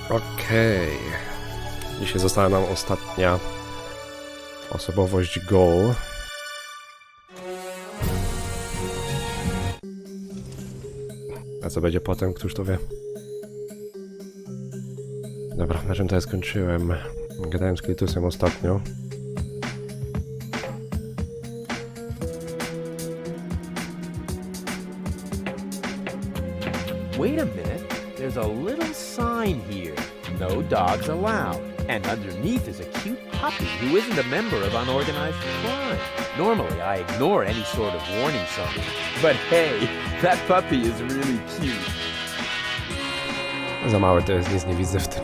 Okej. Dzisiaj została nam ostatnia osobowość goal. A co będzie potem, któż to wie? Dobra, na czym to ja skończyłem? Gadałem z Klitusem ostatnio. Wait a minute, there's a little sign here. No dogs allowed. And underneath is a cute puppy who isn't a member of unorganized crime. Normally, I ignore any sort of warning sign. But hey, that puppy is really cute. Za małe to jest, nic nie widzę w tym.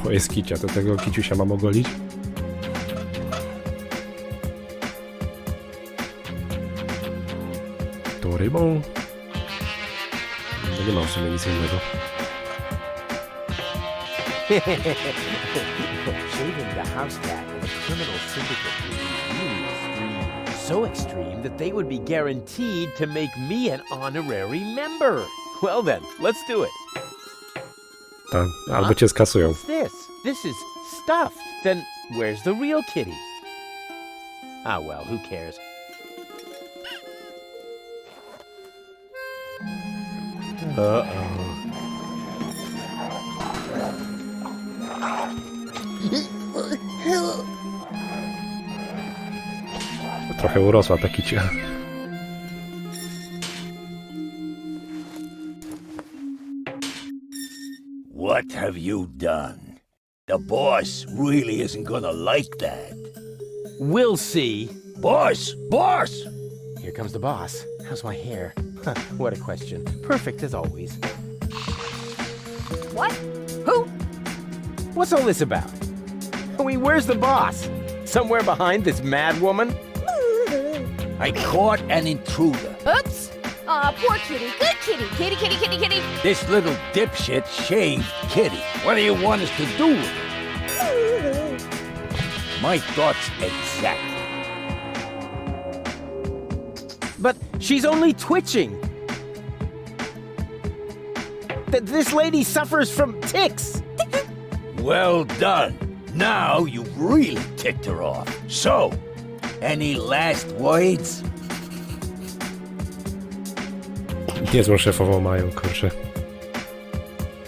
O, jest kicia, to tego kiciusia mam ogolić? To rybą? No nie mam w sumie nic innego. Shaving the house cat of a criminal syndicate would be really extreme. So extreme that they would be guaranteed to make me an honorary member. Well then, let's do it. Tak, albo cię skasują. What's this? This is stuffed. Then where's the real kitty? Ah well, who cares? Uh-oh. Trochę urosła ta kicia. What have you done? The boss really isn't gonna like that. We'll see. Boss! Boss! Here comes the boss. How's my hair? What a question. Perfect as always. What? Who? What's all this about? I mean, where's the boss? Somewhere behind this mad woman? I caught an intruder. Oops! Aw, poor kitty. Good kitty. Kitty, kitty, kitty, kitty. This little dipshit shaved Kitty. What do you want us to do with it? My thoughts exactly. But she's only twitching. This lady suffers from tics. Well done. Now you've really ticked her off. So, any last words? Niezłą szefową mają, kurczę.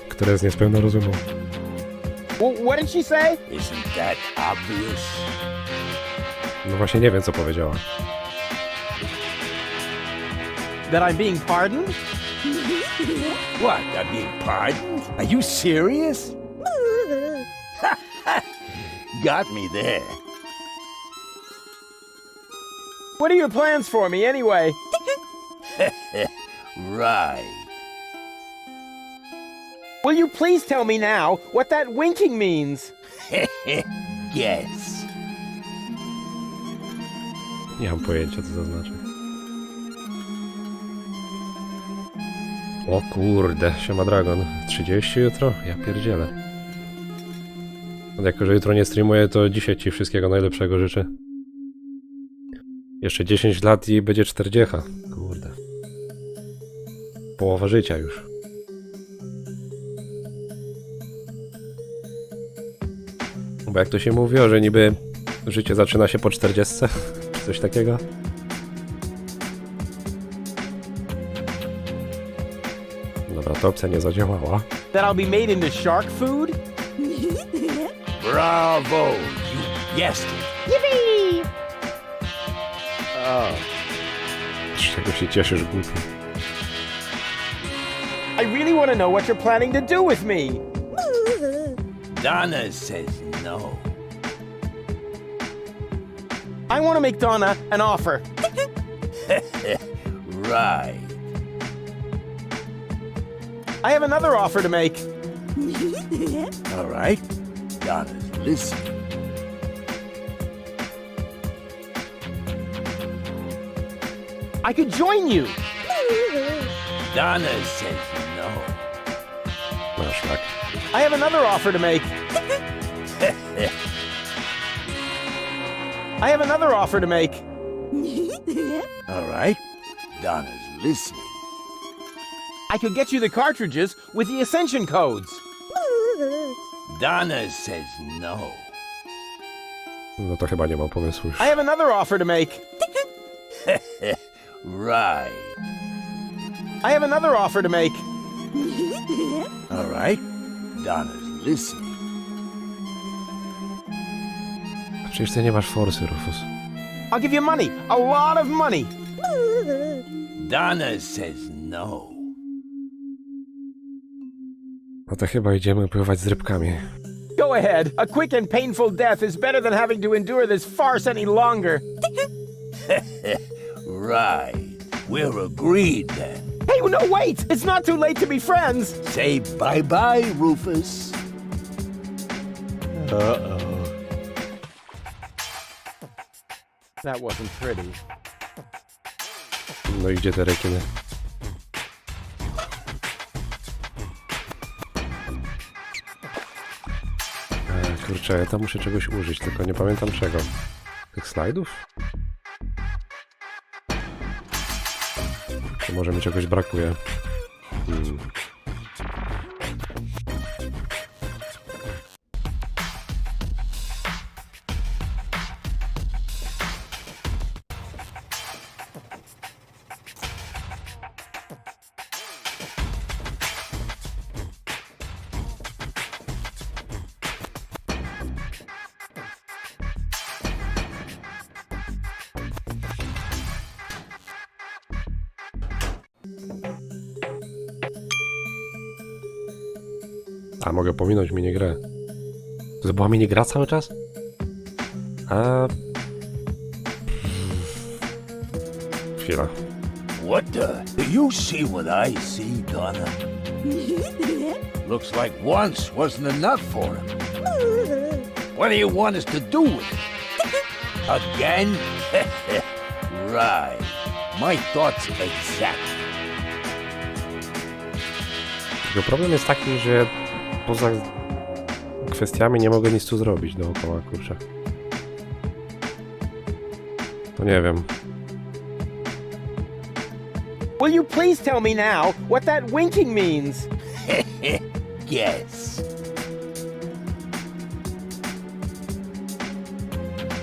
Która jest niespełna rozumu. What did she say? Isn't that obvious? No właśnie nie wiem, co powiedziała. That I'm being pardoned? What, I'm being pardoned? Are you serious? Got me there. What are your plans for me, anyway? Right. Will you please tell me now what that winking means? Yes. Nie mam pojęcia, co to znaczy. O kurde, siema Dragon. 30 jutro? Ja pierdzielę. Jako, że jutro nie streamuję, to dzisiaj ci wszystkiego najlepszego życzę. Jeszcze 10 lat i będzie 40. Kurde. Połowa życia już. Bo jak to się mówiło, że niby życie zaczyna się po 40, czy coś takiego? Dobra, ta opcja nie zadziałała. That I'll be made into shark food? Bravo! You guessed it. Yippee! Oh. Z czego się cieszysz, głupi? I really want to know what you're planning to do with me. Donna says no. I want to make Donna an offer. Right. I have another offer to make. All right. Donna's listening. I could join you. Donna says no. No szlak. I have another offer to make. I have another offer to make. All right. Donna's listening. I could get you the cartridges with the Ascension codes. Donna says no. No to chyba nie mam pomysłu już. I have another offer to make. Right. I have another offer to make. All right. Donna's listening. A przecież ty nie masz forsy, Rufus. I'll give you money. A lot of money. Donna says no. No to chyba idziemy pływać z rybkami. Go ahead. A quick and painful death is better than having to endure this farce any longer. Right. We're agreed then. Hey, no, wait! It's not too late to be friends. Say bye-bye, Rufus. Uh-oh. That wasn't pretty. No i gdzie te rekiny? Kurczę, ja tam muszę czegoś użyć, tylko nie pamiętam czego. Tych slajdów? Czy może mi czegoś brakuje? A, mogę pominąć minigrę. To była minigra cały czas? A... Chwila. What the? Do you see what I see, Donna? Looks like once wasn't enough for him. What do you want us to do with it? Again? Right. My thoughts exactly. Tylko problem jest taki, że poza kwestiami nie mogę nic tu zrobić dookoła, kurczę. To nie wiem. Will you please tell me now what that winking means? Yes.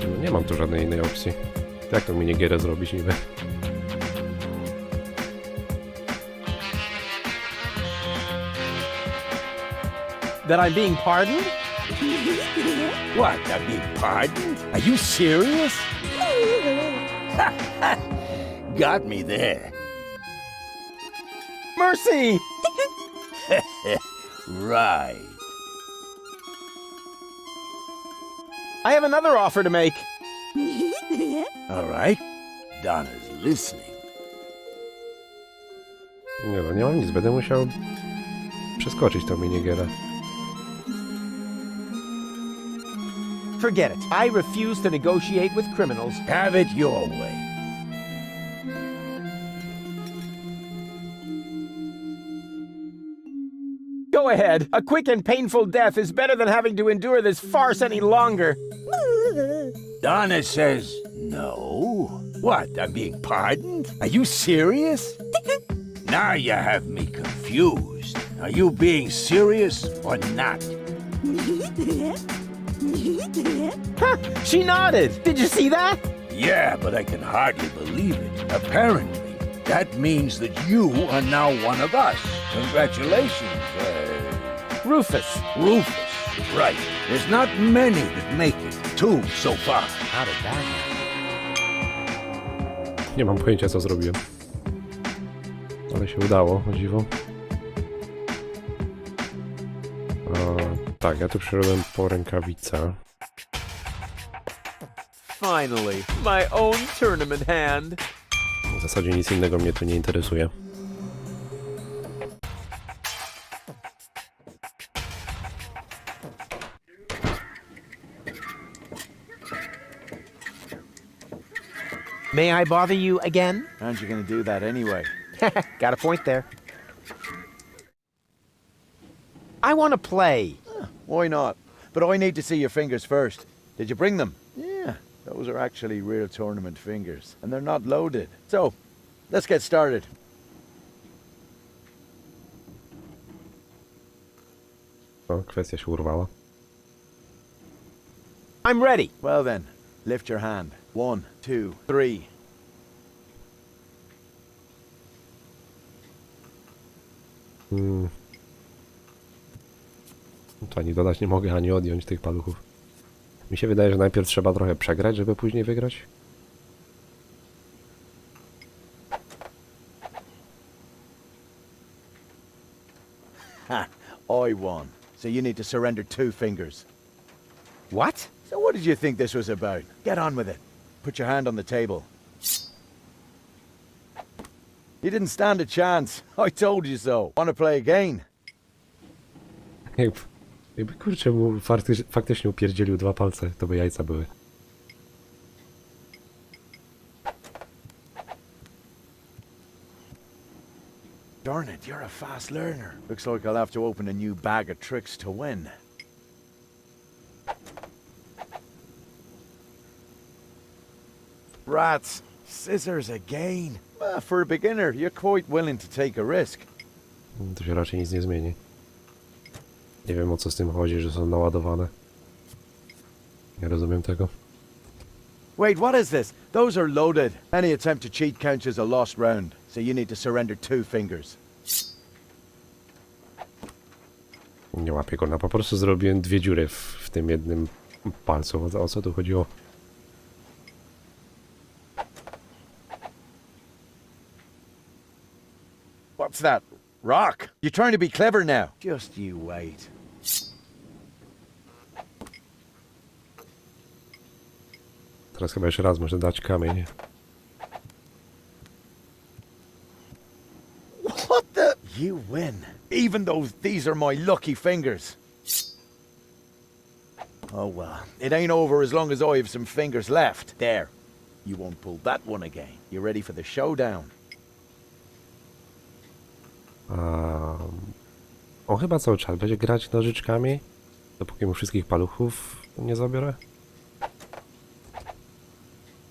No, nie mam tu żadnej innej opcji. Jak tą minigierę zrobić niby? That I'm being pardoned? What, I beg pardon? Are you serious? Got me there. Mercy! Right. I have another offer to make. All right. Donna's listening. Nie no, nie mam nic. Będę musiał przeskoczyć tą minigierę. Forget it. I refuse to negotiate with criminals. Have it your way. Go ahead. A quick and painful death is better than having to endure this farce any longer. Donna says no. What, I'm being pardoned? Are you serious? Now you have me confused. Are you being serious or not? Huh, she nodded. Did you see that? Yeah, but I can hardly believe it. Apparently, that means that you are now one of us. Congratulations, Rufus. Rufus. Right. There's not many that make it. 2 so far. How did that happen? Nie mam pojęcia, co zrobiłem. Ale się udało, o dziwo. Tak, ja tu przyszedłem po rękawicę. Finally, my own tournament hand. W zasadzie nic innego mnie tu nie interesuje. May I bother you again? Aren't you going to do that anyway? Got a point there. I want to play. Why not? But I need to see your fingers first. Did you bring them? Yeah, those are actually real tournament fingers, and they're not loaded. So, let's get started. No, kwestia się urwała. I'm ready. Well then, lift your hand. 1, 2, 3. To ani dodać nie mogę, ani odjąć tych paluchów. Mi się wydaje, że najpierw trzeba trochę przegrać, żeby później wygrać. Ha! I won. So you need to surrender 2 fingers. What? So what did you think this was about? Get on with it. Put your hand on the table. You didn't stand a chance. I told you so. Want to play again? Jakby kurczę mu faktycznie upierdzielił 2 palce, to by jajca były. Darn it, you're a fast learner. Looks like I'll have to open a new bag of tricks to win. Rats, scissors again. For a beginner, you're quite willing to take a risk. To się raczej nic nie zmieni. Nie wiem, o co z tym chodzi, że są naładowane. Nie rozumiem tego. Wait, what is this? Those are loaded. Any attempt to cheat counts as a lost round, so you need to surrender 2 fingers. Nie łapię go, po prostu zrobiłem 2 dziury w tym jednym palcu. O co tu chodziło? What's that? Rock? You're trying to be clever now. Just you wait. Teraz chyba jeszcze raz muszę dać kamień. What the? You win. Even though these are my lucky fingers. Oh well, it ain't over as long as I have some fingers left. There. You won't pull that one again. You ready for the showdown? On chyba cały czas będzie grać nożyczkami, dopóki mu wszystkich paluchów nie zabiorę.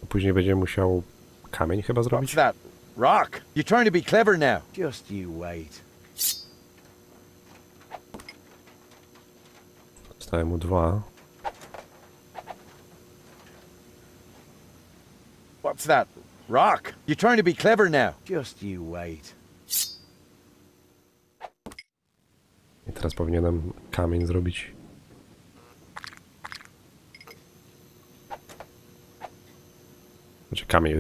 Później będzie musiał kamień chyba zrobić. What's that? Rock? You're trying to be clever now. Just you wait. Zostały mu 2. What's that? Rock? You're trying to be clever now. Just you wait. I teraz powinienem kamień zrobić. Znaczy kamień,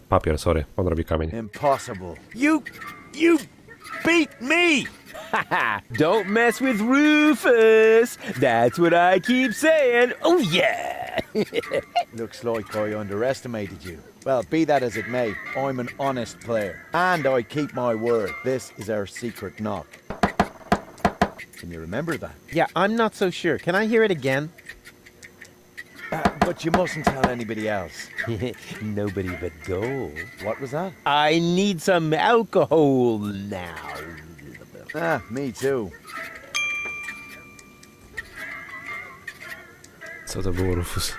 papier, sorry. On robi kamień. Impossible. You beat me! Haha, don't mess with Rufus. That's what I keep saying. Oh yeah. Looks like I underestimated you. Well, be that as it may, I'm an honest player. And I keep my word. This is our secret knock. Can you remember that? Yeah, I'm not so sure. Can I hear it again? But you mustn't tell anybody else. Nobody but gold. What was that? I need some alcohol now. Me too. Co to było, Rufus?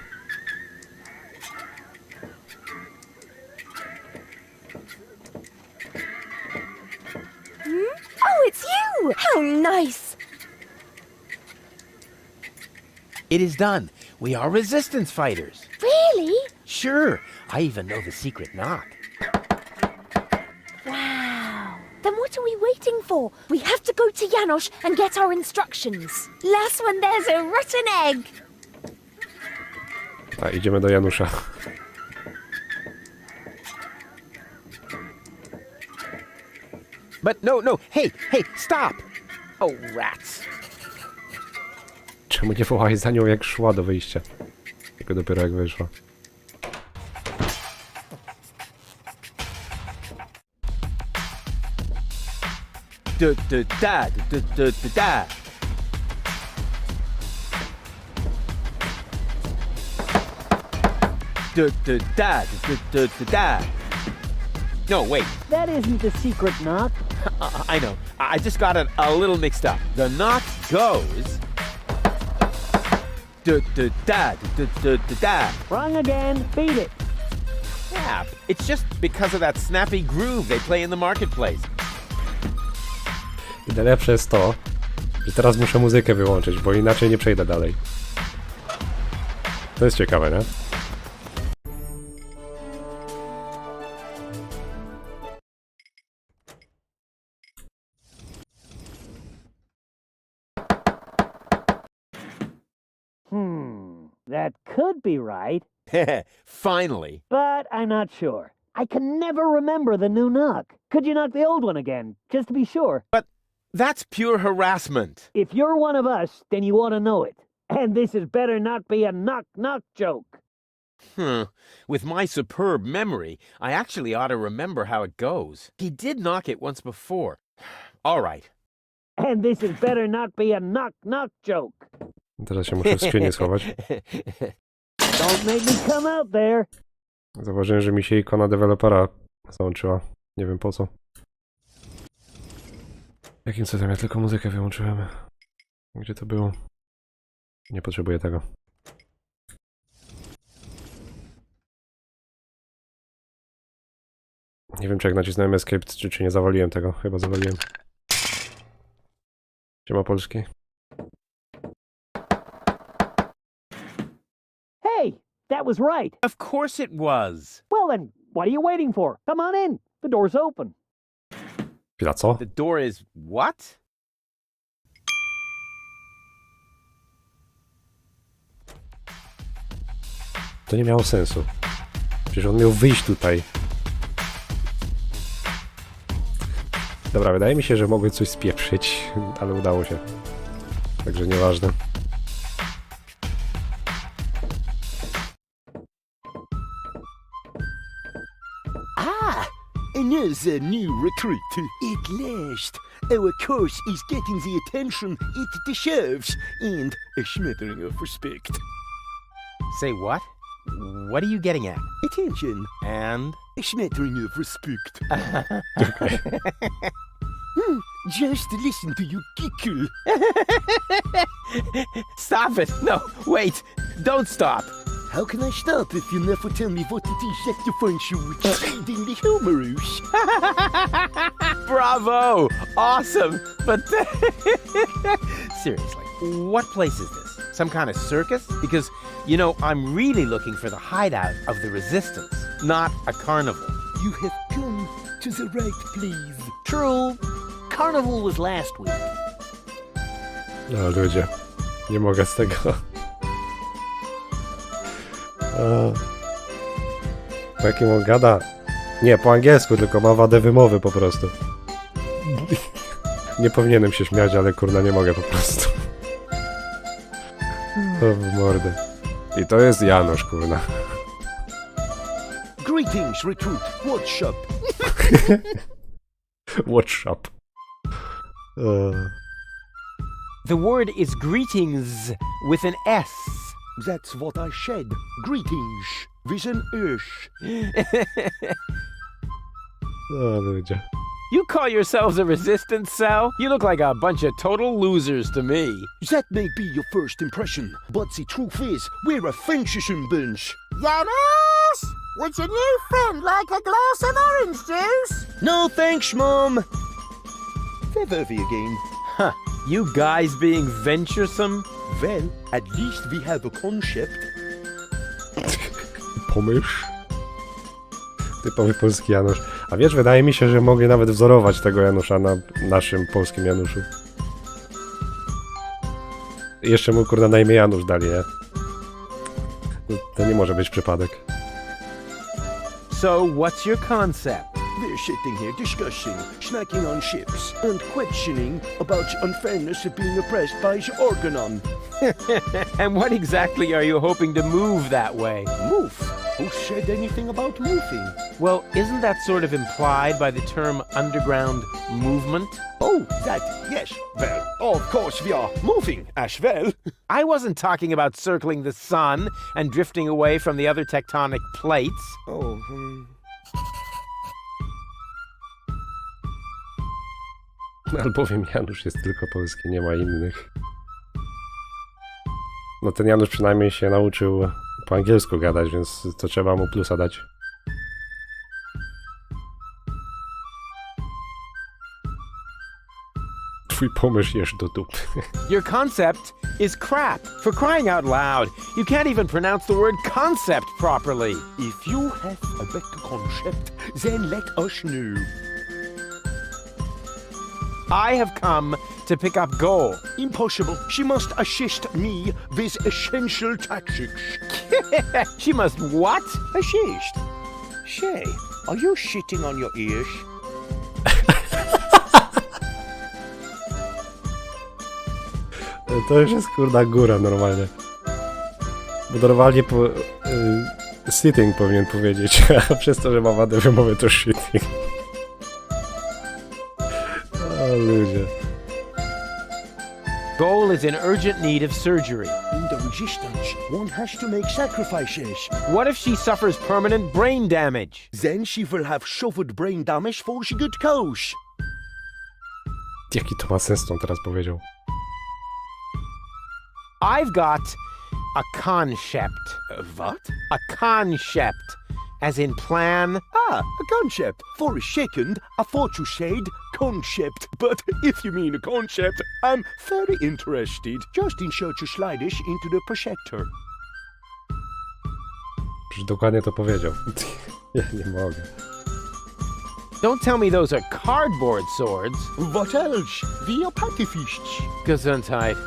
Oh, it's you! How nice! It is done. We are resistance fighters. Really? Sure. I even know the secret knock. Wow. Then what are we waiting for? We have to go to Janosz and get our instructions. Last one, there's a rotten egg. A, idziemy do Janusza. But no. Hey, stop. Oh, rats. Czemu nie wołałeś za nią jak szła do wyjścia? Tylko dopiero jak wyszła. Da. No, wait. That isn't the secret knock. I know. I just got it a little mixed up. The knock goes... Da-da-da, da-da-da-da. Wrong again. Beat it. Yeah, it's just because of that snappy groove they play in the marketplace. I najlepsze jest to, że teraz muszę muzykę wyłączyć, bo inaczej nie przejdę dalej. To jest ciekawe, nie? That could be right, Finally. but I'm not sure. I can never remember the new knock. Could you knock the old one again, just to be sure? But that's pure harassment. If you're one of us, then you ought to know it. And this had better not be a knock-knock joke. With my superb memory, I actually ought to remember how it goes. He did knock it once before. All right. And this had better not be a knock-knock joke. Teraz się muszę w screenie schować. Don't make me come out there. Zauważyłem, że mi się ikona dewelopera załączyła. Nie wiem po co. Jakim cudem? Ja tylko muzykę wyłączyłem. Gdzie to było? Nie potrzebuję tego. Nie wiem, czy jak nacisnąłem escape, czy nie zawaliłem tego. Chyba zawaliłem. Siema polski. Hey, that was right. Of course it was. Well then, what are you waiting for? Come on in. The door's open. Chwila, co? The door is what? To nie miało sensu. Przecież on miał wyjść tutaj. Dobra, wydaje mi się, że mogły coś spieprzyć, ale udało się. Także nieważne. Another new recruit. At last, our course is getting the attention it deserves and a smattering of respect. Say what? What are you getting at? Attention, And? a smattering of respect. Just listen to you giggle. Stop it! No, wait! Don't stop! How can I stop if you never tell me what it is that you find so exceedingly humorous? Bravo! Awesome! But seriously, what place is this? Some kind of circus? Because, you know, I'm really looking for the hideout of the resistance, not a carnival. You have come to the right place. True. Carnival was last week. No ludzie, nie mogę z tego. Po jakim on gada? Nie, po angielsku, tylko ma wadę wymowy po prostu. Nie powinienem się śmiać, ale kurna nie mogę po prostu. O w mordę. I to jest Janusz, kurna. Greetings, recruit. What's up? What's up? The word is greetings with an S. That's what I said. Greetings with an S. O ludzie. You call yourselves a resistance cell? You look like a bunch of total losers to me. That may be your first impression, but the truth is, we're a fantasy bunch. Janusz! Would your new friend like a glass of orange juice? No thanks, Mom. Feather again. Huh. You guys being venturesome? Well, at least we have a concept. Pomyśl. Typowy polski Janusz. A wiesz, wydaje mi się, że mogli nawet wzorować tego Janusza na naszym polskim Januszu. I jeszcze mu kurna na imię Janusz dali, nie? To nie może być przypadek. So, what's your concept? We're sitting here discussing, snacking on chips, and questioning about the unfairness of being oppressed by the organon. And what exactly are you hoping to move that way? Move? Who said anything about moving? Well, isn't that sort of implied by the term underground movement? Oh, that, yes. Well, of course we are moving as well. I wasn't talking about circling the sun and drifting away from the other tectonic plates. Oh, Albowiem Janusz jest tylko polski, nie ma innych. No ten Janusz przynajmniej się nauczył po angielsku gadać, więc to trzeba mu plusa dać. Twój pomysł jesz do dupy. Your concept is crap. For crying out loud, you can't even pronounce the word concept properly. If you have a better concept, then let us know. I have come to pick up goal. Impossible. She must assist me with essential tactics. She must what? Assist? Say, are you shitting on your ears? To już jest kurda góra normalnie. Bo normalnie sitting powinien powiedzieć, a przez to, że ma wadę wymowy to shitting. O ludzie. Goal is in urgent need of surgery. In the resistance, one has to make sacrifices. What if she suffers permanent brain damage? Then she will have suffered brain damage before she good goes. Jaki to ma sens, co on teraz powiedział? I've got a concept. What? A concept. As in plan. Ah, a concept. For a second, I thought you said concept. But if you mean a concept, I'm very interested. Just insert your sliders into the projector. Przecież dokładnie to powiedział. Ja nie mogę. Don't tell me those are cardboard swords. What else? We are pacifists. Gesundheit.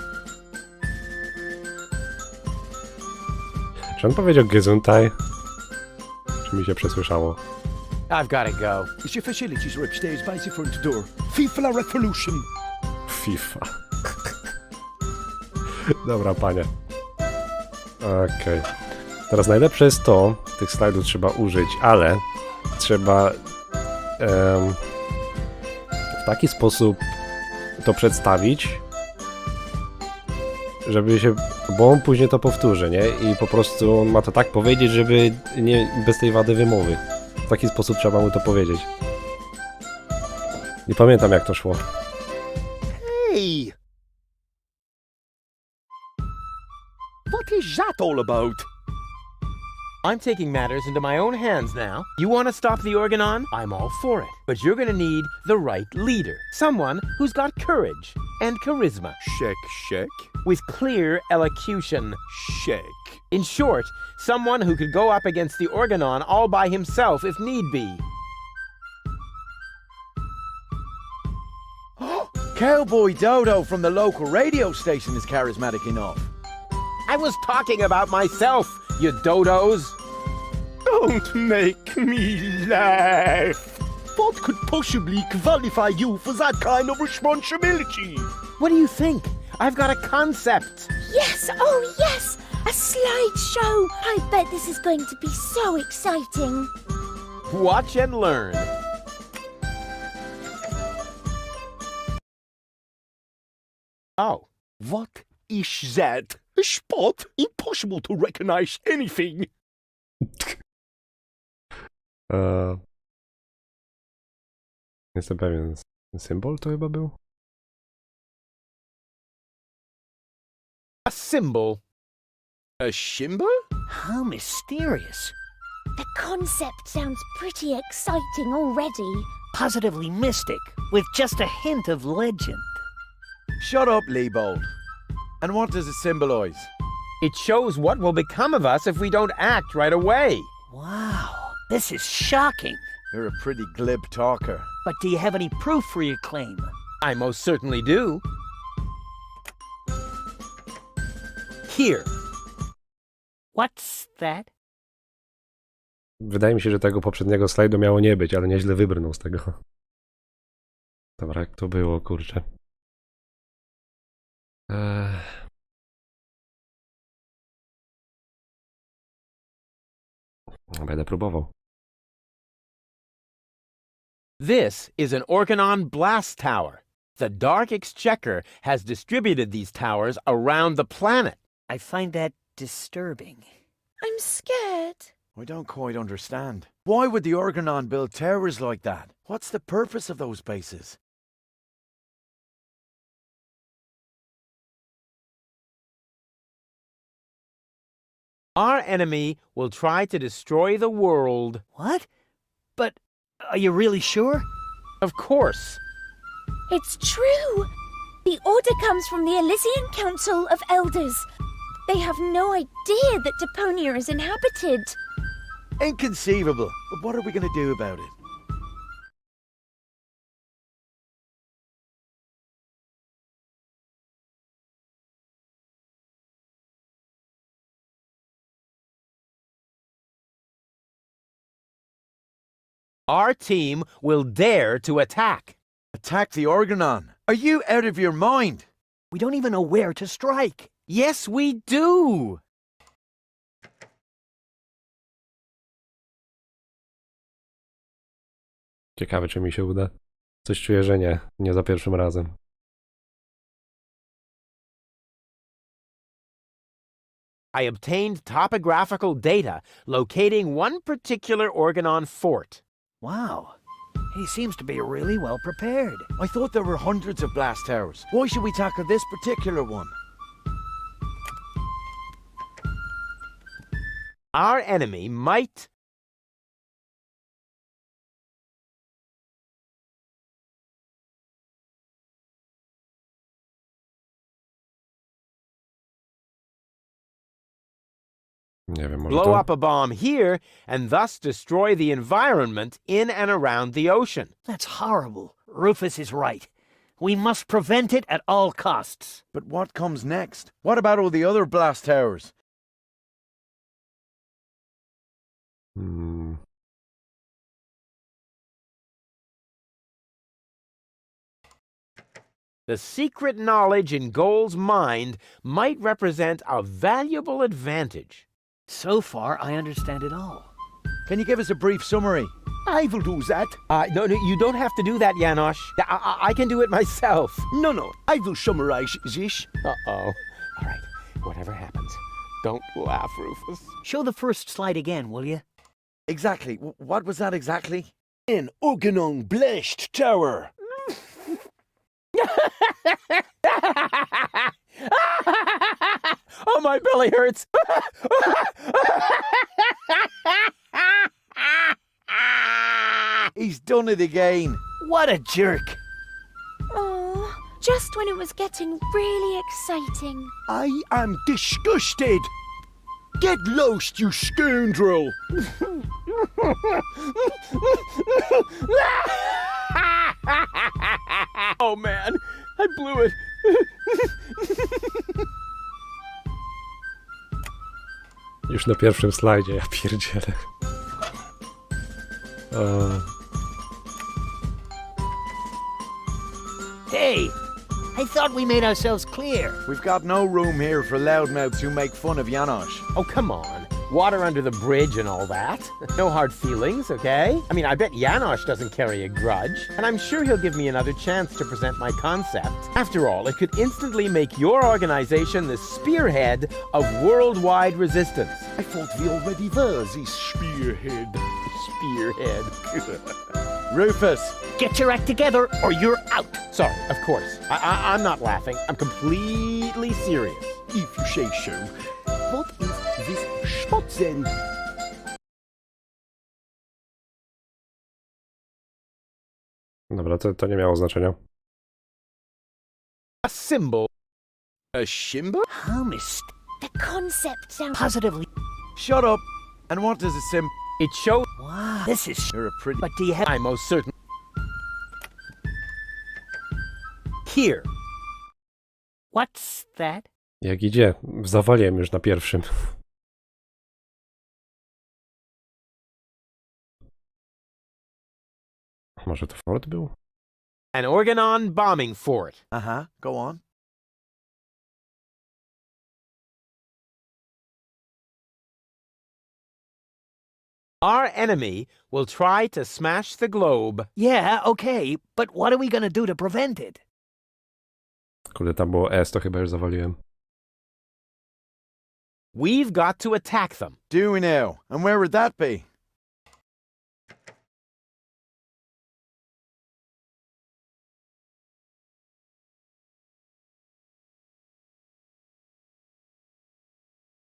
Czy on powiedział Gesundheit? Czy mi się przesłyszało? I've gotta go. Your facilities are upstairs by the front door. FIFA la revolution. FIFA. Dobra, panie. Okej. Teraz najlepsze jest to, tych slajdów trzeba użyć, ale trzeba w taki sposób to przedstawić, żeby się, bo on później to powtórzy, nie? I po prostu on ma to tak powiedzieć, żeby nie, bez tej wady wymowy. W taki sposób trzeba mu to powiedzieć. Nie pamiętam, jak to szło. Hey! What is that all about? I'm taking matters into my own hands now. You want to stop the organon? I'm all for it. But you're going to need the right leader. Someone who's got courage and charisma. Check. With clear elocution. Check. In short, someone who could go up against the organon all by himself if need be. Cowboy Dodo from the local radio station is charismatic enough. I was talking about myself, you dodos. Don't make me laugh. What could possibly qualify you for that kind of responsibility? What do you think? I've got a concept. Yes, oh yes! A slideshow! I bet this is going to be so exciting. Watch and learn. Oh. What is that? A spot? Impossible to recognize anything. Jestem pewien. Symbol to chyba był? A symbol. A symbol? How mysterious. The concept sounds pretty exciting already. Positively mystic, with just a hint of legend. Shut up, Leibold. And what does it symbolize? It shows what will become of us if we don't act right away. Wow, this is shocking. You're a pretty glib talker. But do you have any proof for your claim? I most certainly do. Here. What's that? Wydaje mi się, że tego poprzedniego slajdu miało nie być, ale nieźle wybrnął z tego. Dobra, jak to było, kurczę. Będę próbował. This is an Organon blast tower. The Dark Exchequer has distributed these towers around the planet. I find that disturbing. I'm scared. I don't quite understand. Why would the Organon build towers like that? What's the purpose of those bases? Our enemy will try to destroy the world. What? But are you really sure? Of course. It's true. The order comes from the Elysian Council of Elders. They have no idea that Deponia is inhabited. Inconceivable. But what are we going to do about it? Our team will dare to attack. Attack the Organon. Are you out of your mind? We don't even know where to strike. Yes, we do. Ciekawe, czy mi się uda. Coś czuję, że nie. Nie za pierwszym razem. I obtained topographical data locating one particular Organon fort. Wow. He seems to be really well prepared. I thought there were hundreds of blast towers. Why should we tackle this particular one? Our enemy might... Nie wiem, może blow to? up a bomb here and thus destroy the environment in and around the ocean. That's horrible. Rufus is right. We must prevent it at all costs. But what comes next? What about all the other blast towers? Hmm. The secret knowledge in Goal's mind might represent a valuable advantage. So far, I understand it all. Can you give us a brief summary? I will do that. No, you don't have to do that, Janosch. I can do it myself. No, I will summarize this. Uh-oh. All right, whatever happens, don't laugh, Rufus. Show the first slide again, will you? Exactly. What was that exactly? An Organon blast tower. Oh, my belly hurts. He's done it again. What a jerk! Oh, just when it was getting really exciting. I am disgusted. Get lost, you scoundrel. Oh, man, I blew it. Już na pierwszym slajdzie, ja pierdzielę. Hey! I thought we made ourselves clear. We've got no room here for loudmouths who make fun of Janosch. Oh, come on. Water under the bridge and all that. No hard feelings, okay? I mean, I bet Janosch doesn't carry a grudge, and I'm sure he'll give me another chance to present my concept. After all, it could instantly make your organization the spearhead of worldwide resistance. I thought we already were the spearhead. Spearhead. Rufus! Get your act together or you're out. Sorry, of course. I'm not laughing. I'm completely serious. If you say so. What is this spot then? Dobra, to nie miało znaczenia. A symbol. A symbol? How mistake. The concept sounds Positively. Shut up! And what does it symbol? It shows Wow. This is... You're a pretty... But do you have... I most certain. Here. What's that? Jak idzie? Zawaliłem już na pierwszym. Może to fort był? An Organon bombing fort. Uh-huh. Go on. Our enemy will try to smash the globe. Yeah, okay, but what are we gonna do to prevent it? Kurde, tam było S, to chyba już zawaliłem. We've got to attack them. Do we now? And where would that be?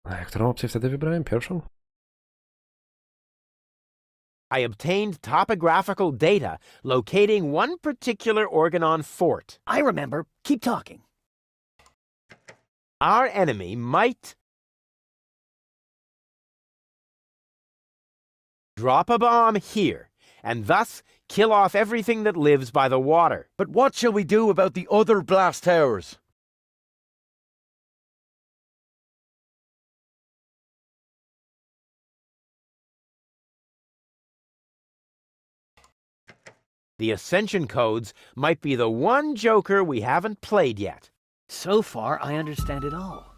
A którą opcję wtedy wybrałem? Pierwszą? I obtained topographical data locating one particular Organon fort. I remember. Keep talking. Our enemy might drop a bomb here, and thus kill off everything that lives by the water. But what shall we do about the other blast towers? The ascension codes might be the one joker we haven't played yet. So far, I understand it all.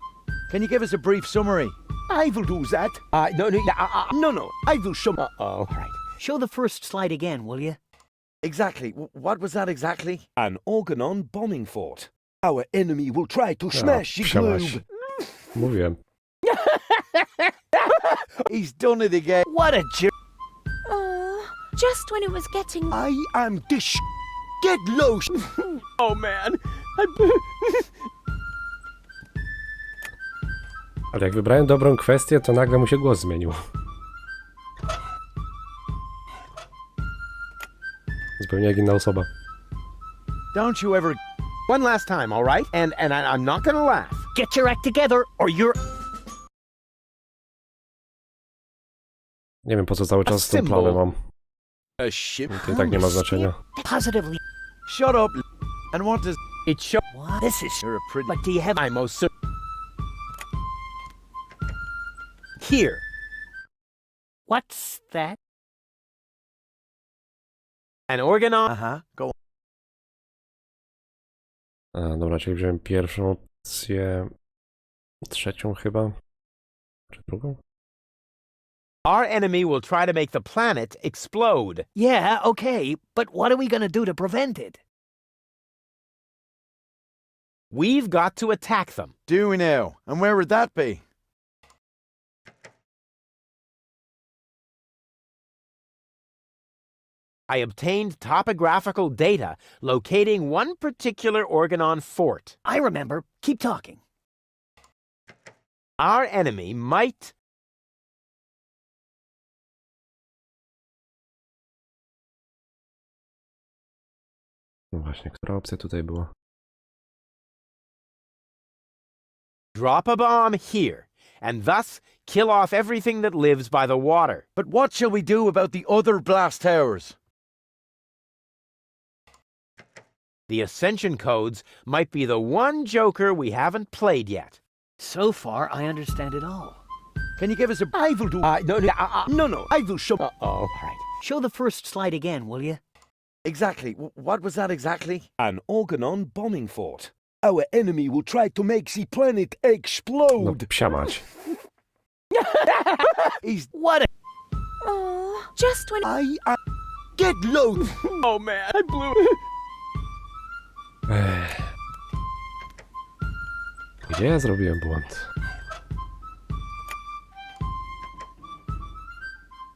Can you give us a brief summary? I will do that. No, I will show. All right. Show the first slide again, will you? Exactly. What was that exactly? An Organon bombing fort. Our enemy will try to smash the Psiamaś. globe. Mówiłem. He's done it again. What a jerk! Oh, just when it was getting... I am this. Get low. Oh man, Ale jak wybrałem dobrą kwestię, to nagle mu się głos zmienił. Zupełnie jak inna osoba. Don't you ever... One last time, all right? And I'm not gonna laugh. Get your act together, or you're... Nie wiem po co cały czas tą symbol. plamę mam. A ship. To i tak nie ma znaczenia. Positively. Shut up. And what does... It shows What? This is... You're a pretty... But do you have... I most cer- Here, What's that? an Organon. Uh-huh. Go on. A, dobra, czyli wziąłem pierwszą opcję, trzecią chyba, czy drugą? Our enemy will try to make the planet explode. Yeah, okay, but what are we gonna do to prevent it? We've got to attack them. Do we now? And where would that be? I obtained topographical data locating one particular Organon fort. I remember. Keep talking. Our enemy might No właśnie, która opcja tutaj była? drop a bomb here, and thus kill off everything that lives by the water. But what shall we do about the other blast towers? The ascension codes might be the one joker we haven't played yet. So far, I understand it all. Can you give us a... I will do. No, I will show. All right. Show the first slide again, will you? Exactly. What was that exactly? An Organon bombing fort. Our enemy will try to make the planet No explode. psia mać. He's... What a... Oh, just when... I am. Get low. Oh man, I blew it. Gdzie ja zrobiłem błąd?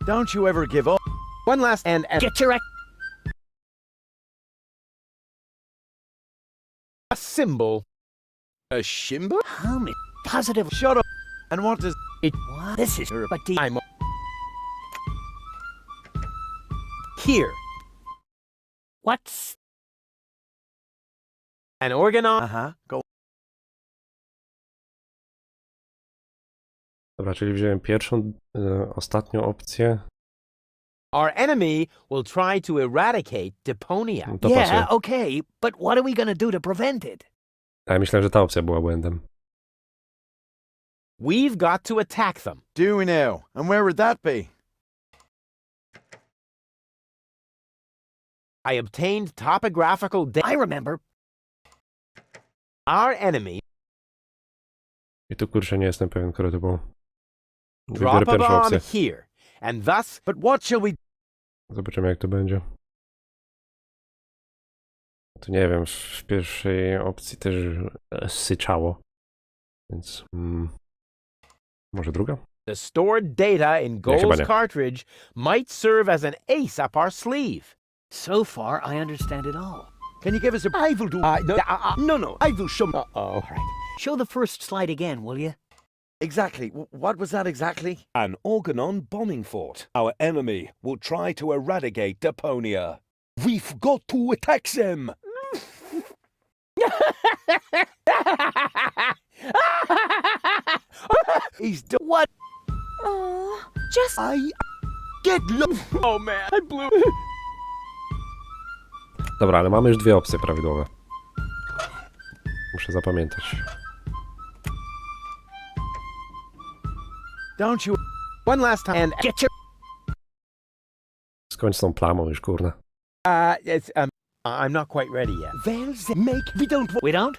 Don't you ever give up. One last and Get your act... a symbol. A shimba? How many... Positive... Shut up. And what does... It What? This is... But do you... I'm here. What's... An Organon. Uh-huh. Go. Dobra, czyli wziąłem pierwszą, ostatnią opcję. Our enemy will try to eradicate Deponia. To pasuje. Yeah, okay, but what are we gonna do to prevent it? A ja myślałem, że ta opcja była błędem. We've got to attack them. Do we now? And where would that be? I obtained topographical data. I remember. Our enemy I tu kurczę nie jestem pewien, które to było. drop Wybiorę a pierwszą bomb opcję. here, and thus But what shall we... Zobaczymy jak to będzie. Tu nie wiem, w pierwszej opcji też syczało. Więc... może druga? the stored data in chyba Gold's nie. cartridge might serve as an ace up our sleeve. So far, I understand it all. Can you give us a... I will do. No, I will show. All right. Show the first slide again, will you? Exactly. What was that exactly? An Organon bombing fort. Our enemy will try to eradicate Deponia. We've got to attack them! He's do what? Oh, just Get low. Oh man, I blew Dobra, ale mamy już dwie opcje prawidłowe. Muszę zapamiętać. Don't you? One last time and Get your. Skończ z tą plamą już, kurna. it's I'm not quite ready yet. Well, then make we don't We don't?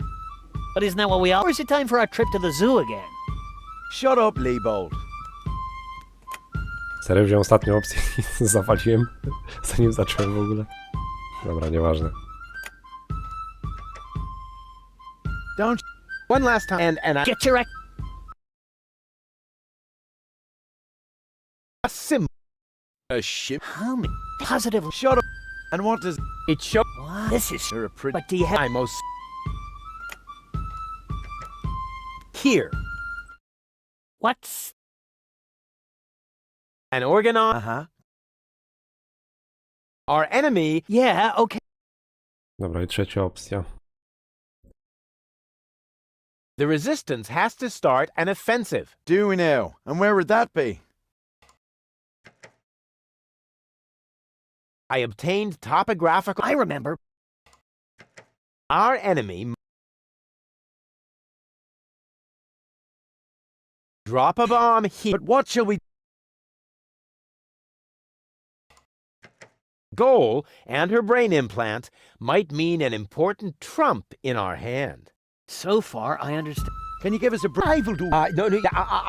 But isn't that what we all... Or is it time for our trip to the zoo again? Shut up, Leibold. Serio wziąłem ostatnią opcję i zawaliłem, zanim zacząłem w ogóle. Dobra, nieważne. Don't one last time and I Get your act... a sim A ship. How many... Positive... Shut up. And what does it show What? This is... you're a pretty? But do you have... I most here What's... an organon huh. our enemy Yeah, okay. Dobra, i trzecia opcja. the resistance has to start an offensive. Do we now? And where would that be? I obtained topographical I remember. our enemy drop a bomb here. But what shall we? Goal and her brain implant might mean an important trump in our hand. So far, I understand. Can you give us a? I will do.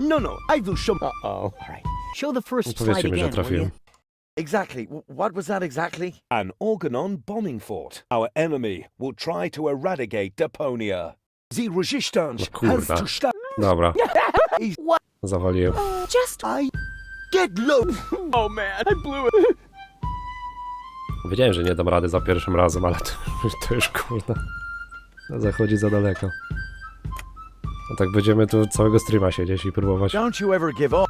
No, I will show. Uh-oh. All right. Show the first slide Powiedzcie mi, że again, will trafiłem. you? Exactly. What was that exactly? An Organon bombing fort. Our enemy will try to eradicate Deponia. The resistance No has kurwa. to stop. Dobra, He's zawaliłem. just I get low. Oh man, I blew it. Wiedziałem, że nie dam rady za pierwszym razem, ale to już kurna. Zachodzi za daleko. No tak będziemy tu całego streama siedzieć i próbować. Don't you ever give up.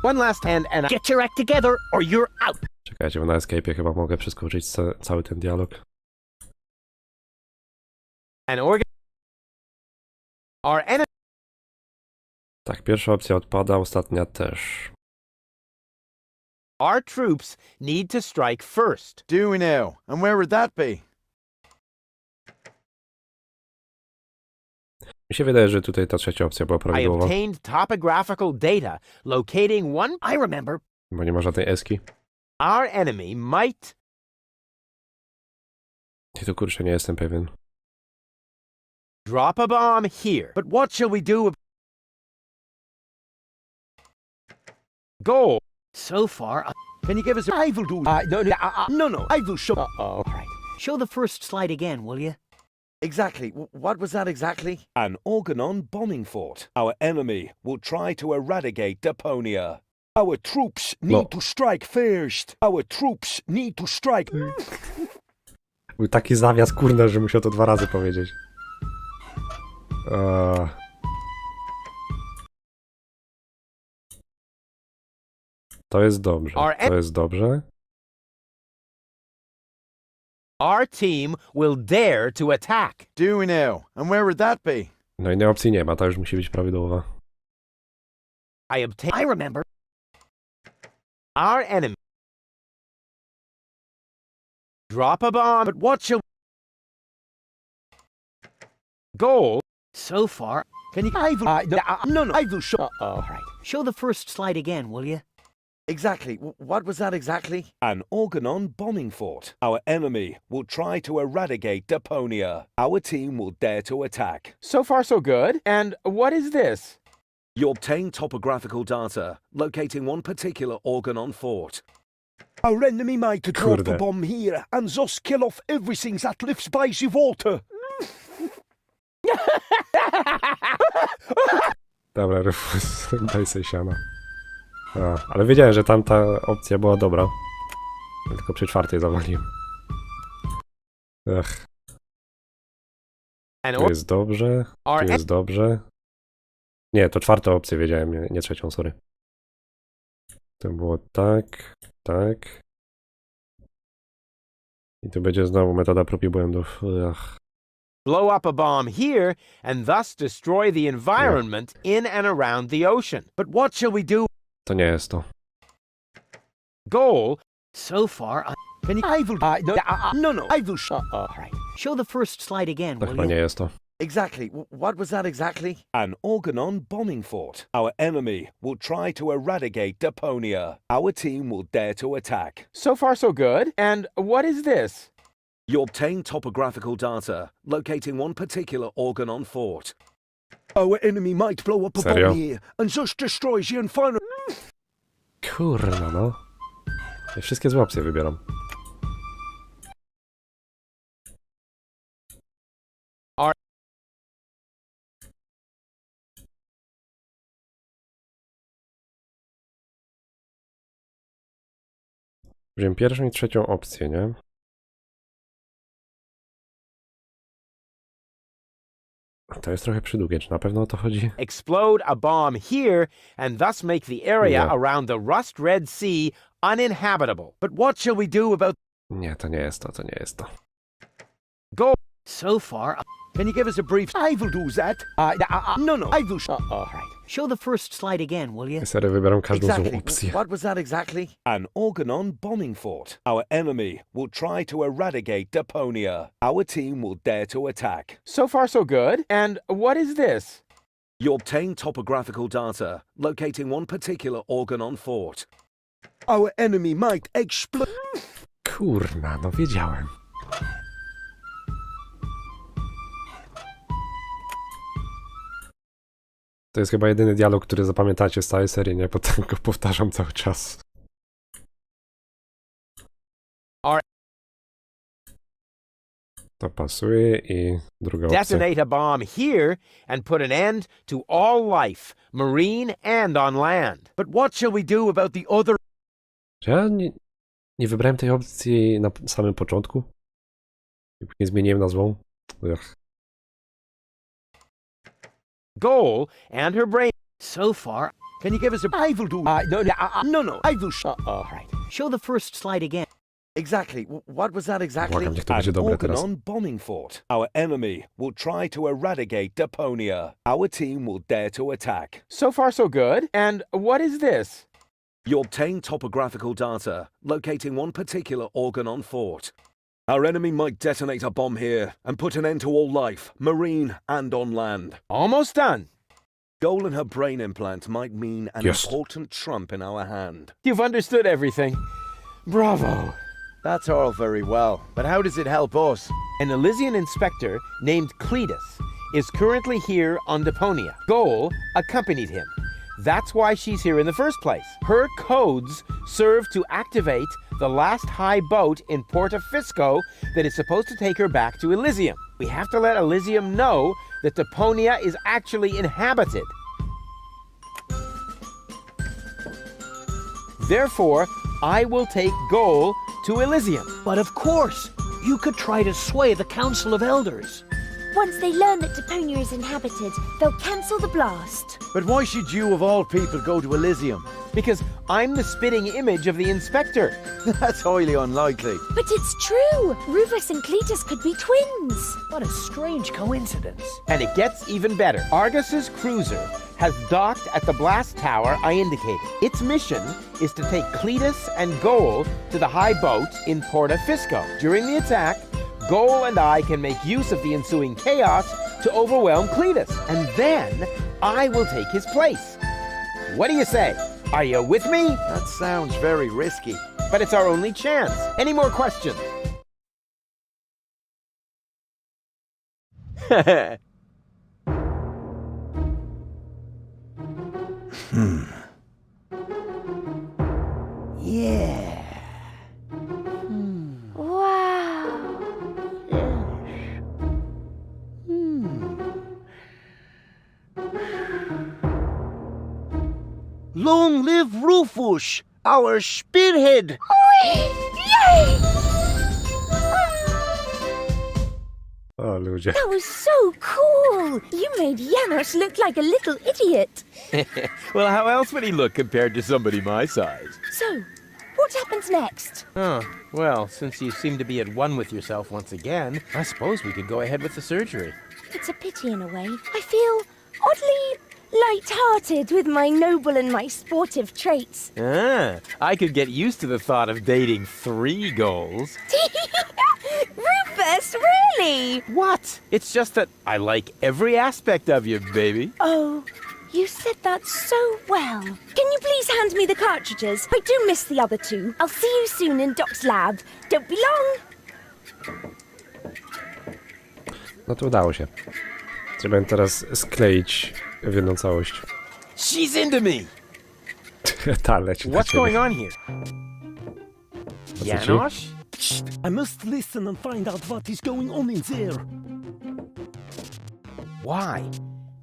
One last and I Get your act together, or you're out. Czekajcie, bo na escape'ie chyba mogę przeskoczyć cały ten dialog. an organ our enemy Tak, pierwsza opcja odpada, ostatnia też. our troops need to strike first. Do we now? And where would that be? Mi się wydaje, że tutaj ta trzecia opcja była I prawidłowa, obtained topographical data locating one I remember. bo nie ma żadnej eski. our enemy might I tu kurczę nie jestem pewien. drop a bomb here. But what shall we do? Goal. So far, Can you give us a? I will do. No, I will show. Uh-oh. All right. show the first slide again, will you? Exactly. What was that exactly? An Organon bombing fort. Our enemy will try to eradicate Deponia. Our troops need No. to strike first. Our troops need to strike. Był taki zawias, kurde, że musiał to 2 razy powiedzieć. To jest dobrze, to jest dobrze. Our team will dare to attack. Do we now? And where would that be? No innej opcji nie ma, ta już musi być prawidłowa. I obtained I remember. our enemy drop a bomb. But what shall? Goal. So far, Can you? I will. I will show. Uh-oh. All right. show the first slide again, will you? Exactly. What was that exactly? An Organon bombing fort. Our enemy will try to eradicate Deponia. Our team will dare to attack. So far, so good. And what is this? You obtain topographical data locating one particular Organon fort. Our enemy might drop Kurde. a bomb here and thus kill off everything that lives by the water. Dobra, Rufus, daj sobie siana. Ale wiedziałem, że tamta opcja była dobra. Tylko przy 4 zawaliłem. Ech, An tu jest dobrze, our tu jest dobrze. Nie, to czwartą opcję wiedziałem, nie trzecią, sorry. To było tak, tak. I tu będzie znowu metoda prób i błędów. Ach. Blow up a bomb here and thus destroy the environment in and around the ocean. But what shall we do? To nie jest to. Goal. So far, Can you... I will... no, I will... All right. show the first slide again, To will chyba you? nie jest to. Exactly. What was that exactly? An Organon bombing fort. Our enemy will try to eradicate Deponia. Our team will dare to attack. So far, so good. And what is this? You obtain topographical data, locating one particular Organon fort. Our enemy might blow up a Serio? bomb here, and thus destroys the final... Kurna, no. Ja wszystkie złe opcje wybieram. Wziąłem pierwszą i trzecią opcję, nie? To jest trochę przydługie, czy na pewno o to chodzi? Explode a bomb here and thus make the area Yeah. around the Rust Red Sea uninhabitable. But what shall we do about... Nie, to nie jest to, to nie jest to. Goal. So far, Can you give us a brief... I will do that. No, I will... All right. show the first slide again, will you? Ja serio wybieram każdą złą Exactly. opcję. What was that exactly? An Organon bombing fort. Our enemy will try to eradicate Deponia. Our team will dare to attack. So far, so good. And what is this? You obtain topographical data, locating one particular Organon fort. Our enemy might explode... Kurna, no wiedziałem. To jest chyba jedyny dialog, który zapamiętacie z całej serii, nie? Potem go powtarzam cały czas. To pasuje i druga opcja. Detonate a bomb here and put an end to all life, marine and on land. But what shall we do about the other... Czy ja nie wybrałem tej opcji na samym początku? I później zmieniłem na złą? Ech. Goal and her brain. So far, Can you give us a... I will do... no, I will... All right. show the first slide again. Exactly. What was that exactly? Błagam, niech to An będzie dobre teraz. Organon bombing fort. Our enemy will try to eradicate Deponia. Our team will dare to attack. So far, so good. And what is this? You obtain topographical data, locating one particular Organon fort. Our enemy might detonate a bomb here and put an end to all life, marine and on land. Almost done. Goal in her brain implant might mean an Yes. important trump in our hand. You've understood everything. Bravo. That's all very well, but how does it help us? An Elysian inspector named Cletus is currently here on Deponia. Goal accompanied him. That's why she's here in the first place. Her codes serve to activate the last high boat in Portofisco that is supposed to take her back to Elysium. We have to let Elysium know that Deponia is actually inhabited. Therefore, I will take Goal to Elysium. But of course, you could try to sway the Council of Elders. Once they learn that Deponia is inhabited, they'll cancel the blast. But why should you, of all people, go to Elysium? Because I'm the spitting image of the inspector. That's highly unlikely. But it's true! Rufus and Cletus could be twins. What a strange coincidence. And it gets even better. Argus's cruiser has docked at the blast tower I indicated. Its mission is to take Cletus and Goal to the high boat in Portofisco. During the attack, Goal and I can make use of the ensuing chaos to overwhelm Cletus, and then I will take his place. What do you say? Are you with me? That sounds very risky. But it's our only chance. Any more questions? Yeah. Wow. Long live Rufus, our spearhead! Yay! O ludzie. That was so cool! You made Janos look like a little idiot. Well, how else would he look compared to somebody my size? So, what happens next? Oh, well, since you seem to be at one with yourself once again, I suppose we could go ahead with the surgery. It's a pity in a way. I feel oddly light-hearted with my noble and my sportive traits. Ah, I could get used to the thought of dating 3 goals. Rufus, really? What? It's just that I like every aspect of you, baby. Oh, you said that so well. Can you please hand me the cartridges? I do miss the other 2. I'll see you soon in Doc's lab. Don't be long. No to udało się. Trzeba ją teraz skleić w jedną całość. She's into me. Ta leci na What's ciebie. going on here? ci? Janos? I must listen and find out what is going on in there. Why?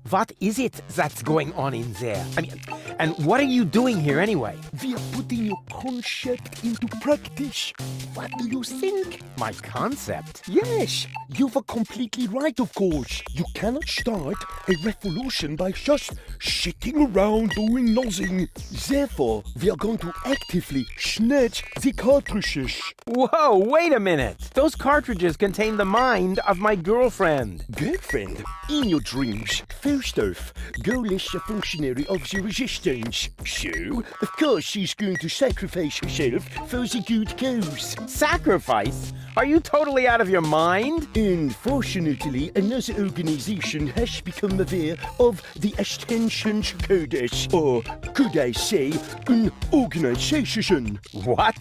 What is it that's going on in there? I mean, and what are you doing here anyway? We are putting your concept into practice. What do you think? My concept? Yes, you were completely right, of course. You cannot start a revolution by just sitting around doing nothing. Therefore, we are going to actively snatch the cartridges. Whoa, wait a minute! Those cartridges contain the mind of my girlfriend. Girlfriend, in your dreams, first off, girl is a functionary of the resistance. So, of course, she's going to sacrifice herself for the good cause. Sacrifice? Are you totally out of your mind? Unfortunately, another organization has become aware of the Extensions Codex, or could I say, an organization. What?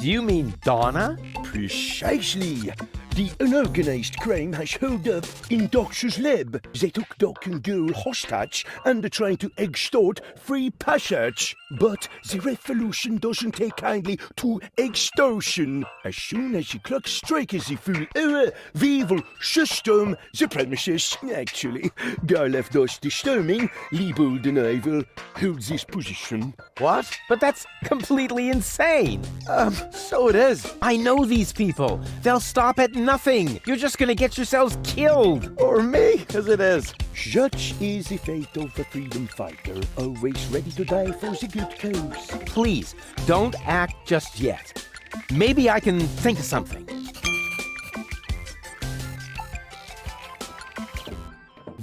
Do you mean Donna? Precisely. The unorganized crime has held up in Doc's lab. They took Doc and girl hostage and are trying to extort free passage. But the revolution doesn't take kindly to extortion. As soon as the clock strikes the full hour, we will system the premises. Actually, Gar left us disturbing. Liebold and I will hold this position. What? But that's completely insane. So it is. I know these people. They'll stop at nothing. You're just gonna get yourselves killed. Or me, as it is. Such is the fate of a freedom fighter, always ready to die for the good cause. Please, don't act just yet. Maybe I can think of something.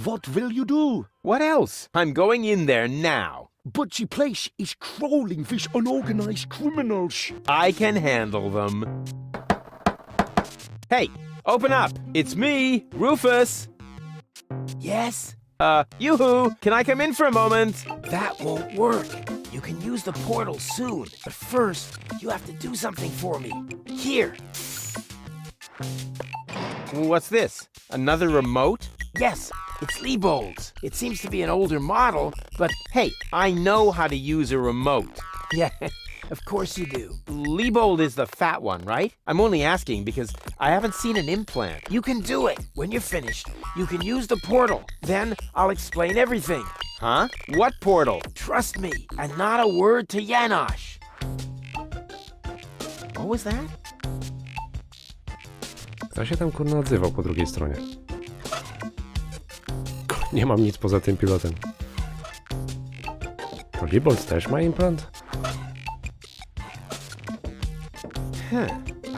What will you do? What else? I'm going in there now. But the place is crawling with unorganized criminals. I can handle them. Hey, open up. It's me, Rufus. Yes? Yoo-hoo, can I come in for a moment? That won't work. You can use the portal soon, but first, you have to do something for me. Here. What's this? Another remote? Yes, it's Liebold's. It seems to be an older model, but hey, I know how to use a remote. Yeah, of course you do. Liebold is the fat one, right? I'm only asking because I haven't seen an implant. You can do it. When you're finished, you can use the portal. Then I'll explain everything. Huh? What portal? Trust me, and not a word to Janos. What was that? Kto się tam kurna odzywał po drugiej stronie? Nie mam nic poza tym pilotem. Liebold też ma implant?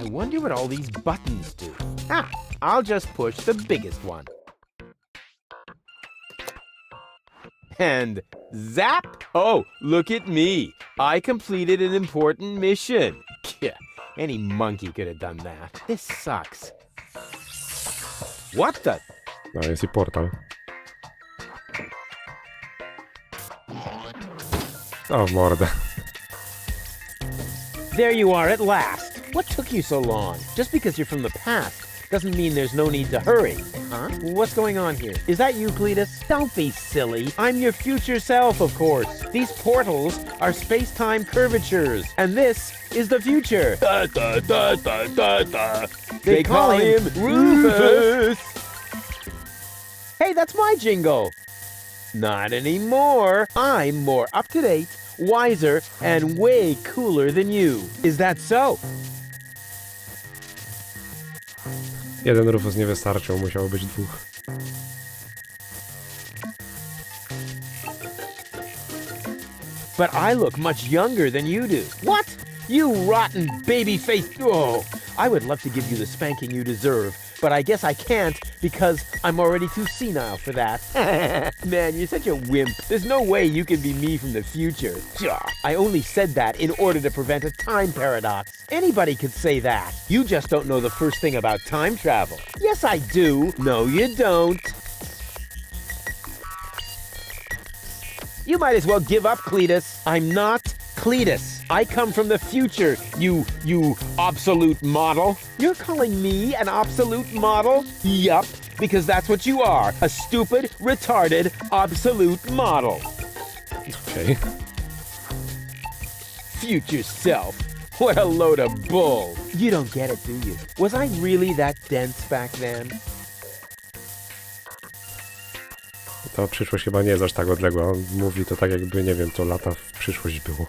I wonder what all these buttons do. Ah, I'll just push the biggest one. And zap! Oh, look at me. I completed an important mission. Yeah, any monkey could have done that. This sucks. What the? No, jest i portal. O, w mordę. There you are at last. What took you so long? Just because you're from the past doesn't mean there's no need to hurry. Huh? What's going on here? Is that you, Cletus? Don't be silly. I'm your future self, of course. These portals are space-time curvatures, and this is the future. Da, da, da, da, da, da. They call him Rufus. Hey, that's my jingle. Not anymore. I'm more up-to-date, wiser, and way cooler than you. Is that so? Jeden Rufus nie wystarczył, musiało być dwóch. But I look much younger than you do. What? You rotten baby-faced... Oh, I would love to give you the spanking you deserve, but I guess I can't because I'm already too senile for that. Man, you're such a wimp. There's no way you can be me from the future. I only said that in order to prevent a time paradox. Anybody could say that. You just don't know the first thing about time travel. Yes, I do. No, you don't. You might as well give up, Cletus. I'm not Cletus. I come from the future, you obsolete model. You're calling me an obsolete model? Yup, because that's what you are. A stupid, retarded, obsolete model. Okej. Future self. What a load of bull. You don't get it, do you? Was I really that dense back then? To przyszłość chyba nie jest aż tak odległa. On mówi to tak jakby, nie wiem, to lata w przyszłość było.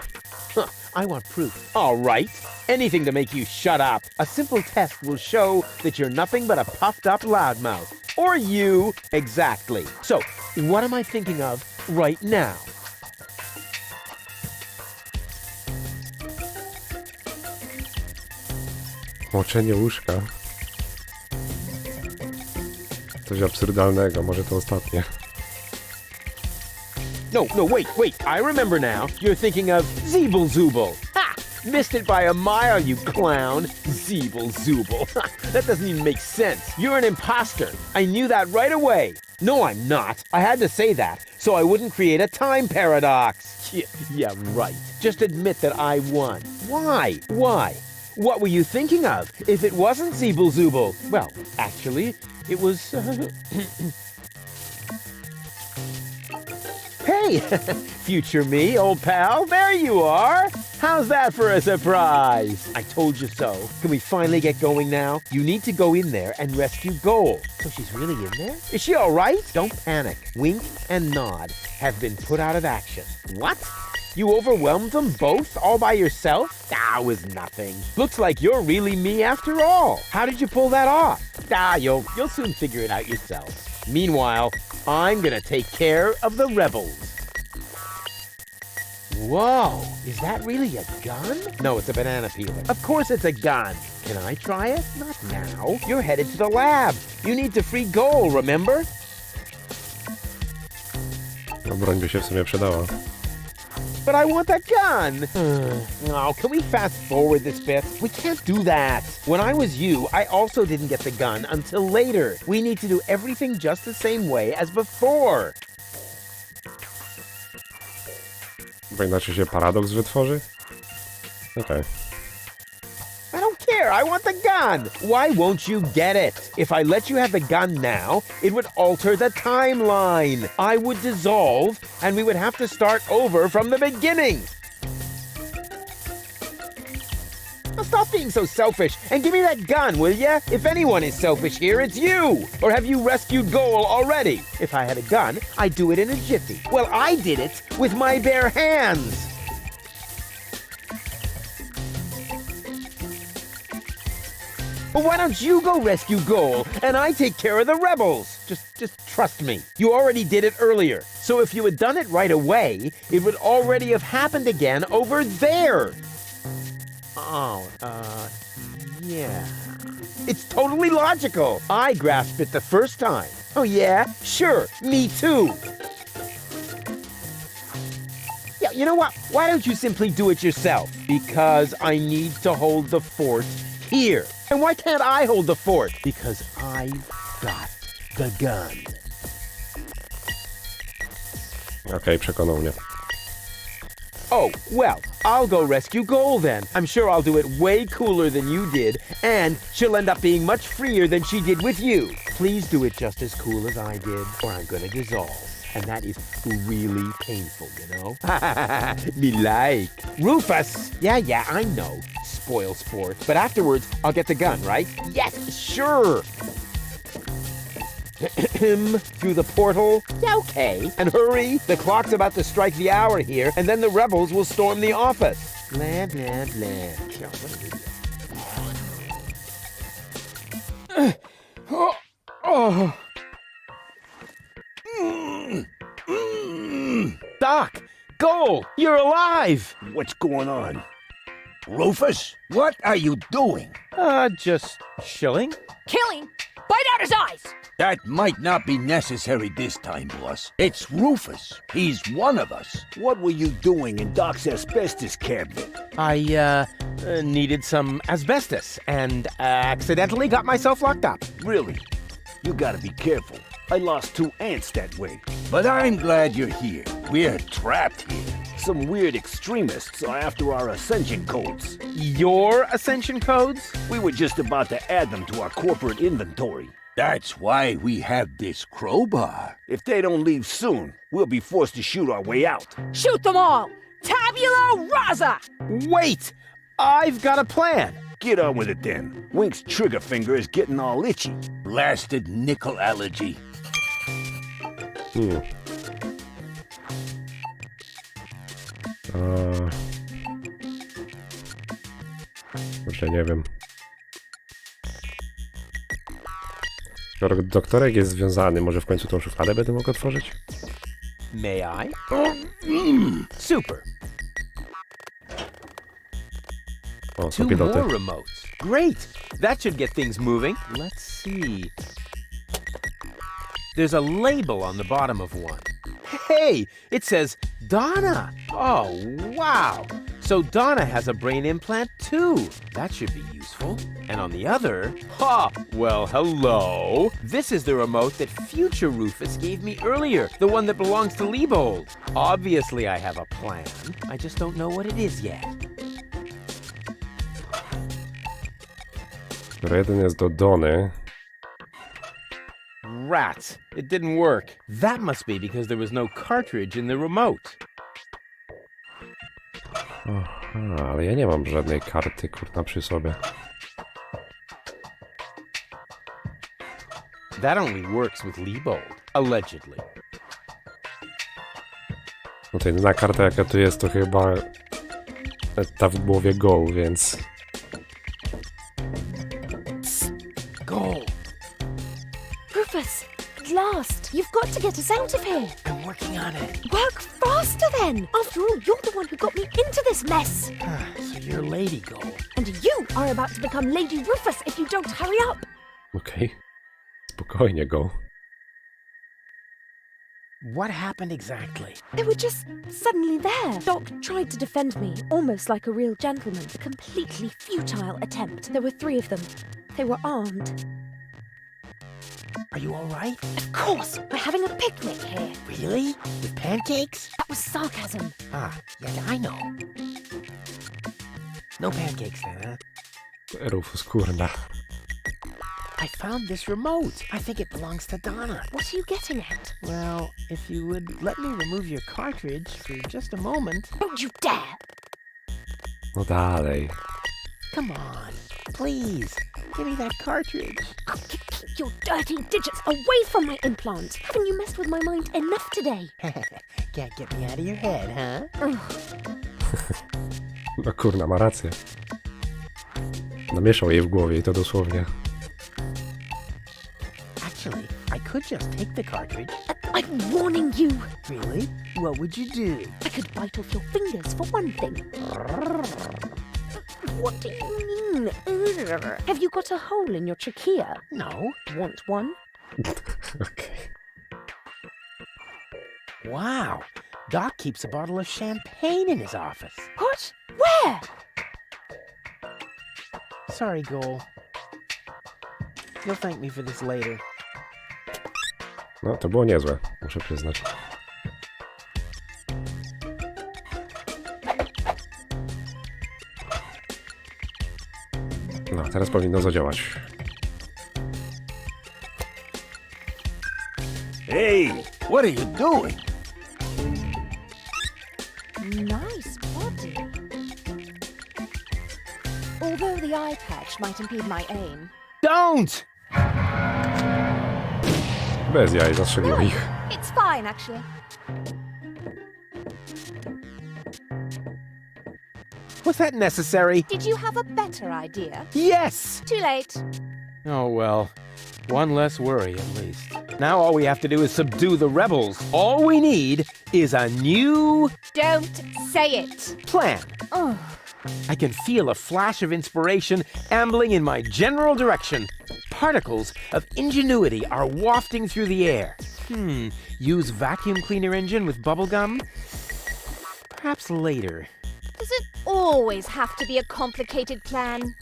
Huh, I want proof. All right. Anything to make you shut up. A simple test will show that you're nothing but a puffed up loudmouth. Or you. Exactly. So, what am I thinking of right now? Moczenie łóżka. Coś absurdalnego, może to ostatnie. No, wait. I remember now. You're thinking of Zeeble-Zooble. Ha! Missed it by a mile, you clown. Zeeble-Zooble. That doesn't even make sense. You're an imposter. I knew that right away. No, I'm not. I had to say that, so I wouldn't create a time paradox. Yeah, right. Just admit that I won. Why? What were you thinking of if it wasn't Zeeble-Zooble? Well, actually, it was... Hey, future me, old pal, there you are. How's that for a surprise? I told you so. Can we finally get going now? You need to go in there and rescue Goal. So she's really in there? Is she all right? Don't panic. Wink and nod have been put out of action. What? You overwhelmed them both all by yourself? It was nothing. Looks like you're really me after all. How did you pull that off? You'll soon figure it out yourself. Meanwhile, I'm gonna take care of the rebels. Whoa, is that really a gun? No, it's a banana peeler. Of course it's a gun. Can I try it? Not now. You're headed to the lab. You need to free Goal, remember? No, broń by się w sumie przydała. But I want that gun! Oh, can we fast forward this bit? We can't do that. When I was you, I also didn't get the gun until later. We need to do everything just the same way as before. Bo inaczej się paradoks wytworzy? Okej. I don't care. I want the gun. Why won't you get it? If I let you have the gun now, it would alter the timeline. I would dissolve, and we would have to start over from the beginning. Now stop being so selfish and give me that gun, will ya? If anyone is selfish here, it's you. Or have you rescued Goal already? If I had a gun, I'd do it in a jiffy. Well, I did it with my bare hands. Well, why don't you go rescue Goal, and I take care of the rebels? Just trust me. You already did it earlier. So if you had done it right away, it would already have happened again over there. Yeah. It's totally logical. I grasped it the first time. Oh, yeah? Sure, me too. Yeah, you know what? Why don't you simply do it yourself? Because I need to hold the fort here. And why can't I hold the fort? Because I've got the gun. Okej, przekonał mnie. Oh, well, I'll go rescue Goal then. I'm sure I'll do it way cooler than you did, and she'll end up being much freer than she did with you. Please do it just as cool as I did, or I'm gonna dissolve. And that is really painful, you know? Me like. Rufus! Yeah, I know. Spoil sport. But afterwards, I'll get the gun, right? Yes, sure! Through the portal? Yeah, okay. And hurry, the clock's about to strike the hour here, and then the rebels will storm the office. Blah, blah, blah. Oh, oh. Doc! Goal! You're alive! What's going on? Rufus, what are you doing? Just chilling. Killing? Bite out his eyes! That might not be necessary this time, boss. It's Rufus. He's one of us. What were you doing in Doc's asbestos cabinet? I, needed some asbestos and accidentally got myself locked up. Really? You gotta be careful. I lost 2 ants that way. But I'm glad you're here. We're trapped here. Some weird extremists are after our ascension codes. Your ascension codes? We were just about to add them to our corporate inventory. That's why we have this crowbar. If they don't leave soon, we'll be forced to shoot our way out. Shoot them all! Tabula rasa! Wait! I've got a plan. Get on with it then. Wink's trigger finger is getting all itchy. Blasted nickel allergy. Kurczę, nie wiem. Doktorek jest związany, może w końcu tą szufladę będę mógł otworzyć? May I? Super. O, 2 papieloty. more remotes. Great. That should get things moving. Let's see. There's a label on the bottom of one. Hey, it says Donna. Oh, wow. So Donna has a brain implant too. That should be useful. And on the other, well, hello. This is the remote that future Rufus gave me earlier, the one that belongs to Liebold. Obviously, I have a plan. I just don't know what it is yet. Jeden jest do Dony. Rats. It didn't work. That must be because there was no cartridge in the remote. Aha, ale ja nie mam żadnej karty, kurna, przy sobie. That only works with Liebold, allegedly. No to jedyna karta, jaka tu jest, to chyba ta w głowie Go, więc... Goal. Rufus, at last! You've got to get us out of here! I'm working on it. Work faster then! After all, you're the one who got me into this mess! So you're Lady Goal. And you are about to become Lady Rufus if you don't hurry up! Okej. Spokojnie, Go. What happened exactly? They were just suddenly there. Doc tried to defend me, almost like a real gentleman. A completely futile attempt. There were 3 of them. They were armed. Are you all right? Of course, we're having a picnic here. Really? With pancakes? That was sarcasm. Yeah, I know. No pancakes then, huh? Rufus, kurna. I found this remote. I think it belongs to Donna. What are you getting at? Well, if you would let me remove your cartridge for just a moment. Don't you dare! No dalej. Come on, please. Give me that cartridge. Keep your dirty digits away from my implant. Haven't you messed with my mind enough today? Can't get me out of your head, huh? No kurna, ma rację. Namieszał jej w głowie i to dosłownie. Actually, I could just take the cartridge. I'm warning you. Really? What would you do? I could bite off your fingers for one thing. What do you mean? Have you got a hole in your trachea? No. Want one? Okej. Wow. Doc keeps a bottle of champagne in his office. What? Where? Sorry, Goal. You'll thank me for this later. No, to było niezłe, muszę przyznać. No, teraz powinno zadziałać. Hey, what are you doing? Nice body. Although the eye patch might impede my aim. Don't! Bez jaj, zastrzelił ich. It's fine, actually. Was that necessary? Did you have a better idea? Yes! Too late. Oh, well. One less worry, at least. Now all we have to do is subdue the rebels. All we need is a new Don't say it. plan. Oh, I can feel a flash of inspiration ambling in my general direction. Particles of ingenuity are wafting through the air. Use vacuum cleaner engine with bubblegum? Perhaps later. does it always have to be a complicated plan?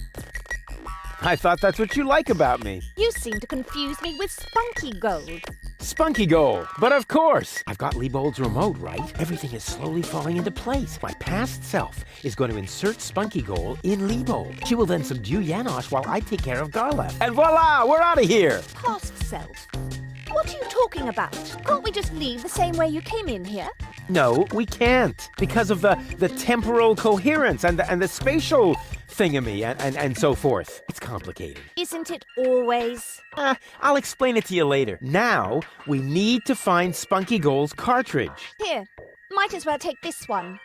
I thought that's what you like about me. You seem to confuse me with spunky gold. Spunky goal. But of course, I've got Liebold's remote, right? Everything is slowly falling into place. My past self is going to insert Spunky goal in Liebold. She will then subdue Janosch while I take care of Garlef. And voila, we're out of here. Past self. What are you talking about? Can't we just leave the same way you came in here? No, we can't. Because of the temporal coherence and the spatial thingamy and so forth. It's complicated. Isn't it always? I'll explain it to you later. Now, we need to find Spunky Goal's cartridge. Here, might as well take this one.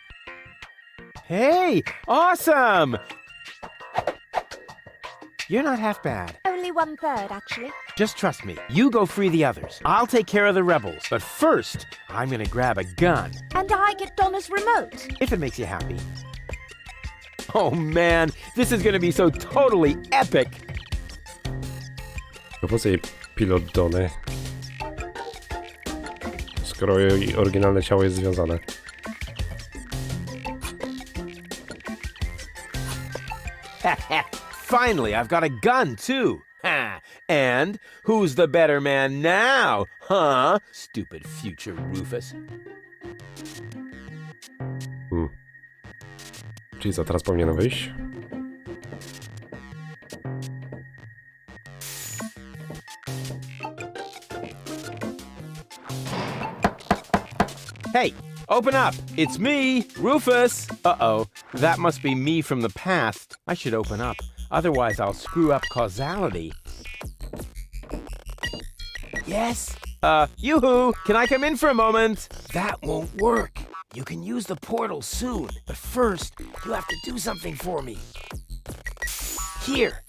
Hey, awesome! You're not half bad. Only 1/3, actually. Just trust me. You go free the others. I'll take care of the rebels. But first, I'm gonna grab a gun. And I get Donna's remote. If it makes you happy. Oh man, this is gonna be so totally epic! To po co jej pilot Dony? Skoro jej oryginalne ciało jest związane. Finally, I've got a gun too. Ha! And who's the better man now? Huh? Stupid future Rufus. Czyli co, teraz powinienem wyjść? Hey, open up! It's me, Rufus! Uh-oh, that must be me from the past. I should open up, otherwise I'll screw up causality. Yes? Yoo-hoo! Can I come in for a moment? That won't work. You can use the portal soon, but first, you have to do something for me. Here.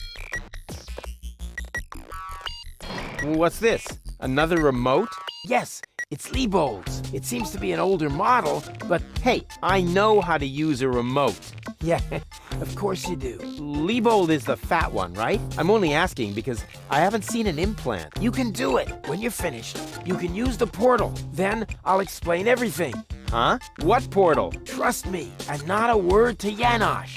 What's this? Another remote? Yes, it's Liebold's. It seems to be an older model, but hey, I know how to use a remote. Yeah, of course you do. Liebold is the fat one, right? I'm only asking because I haven't seen an implant. You can do it. When you're finished, you can use the portal. Then I'll explain everything. Huh? What portal? Trust me, and not a word to Janosch.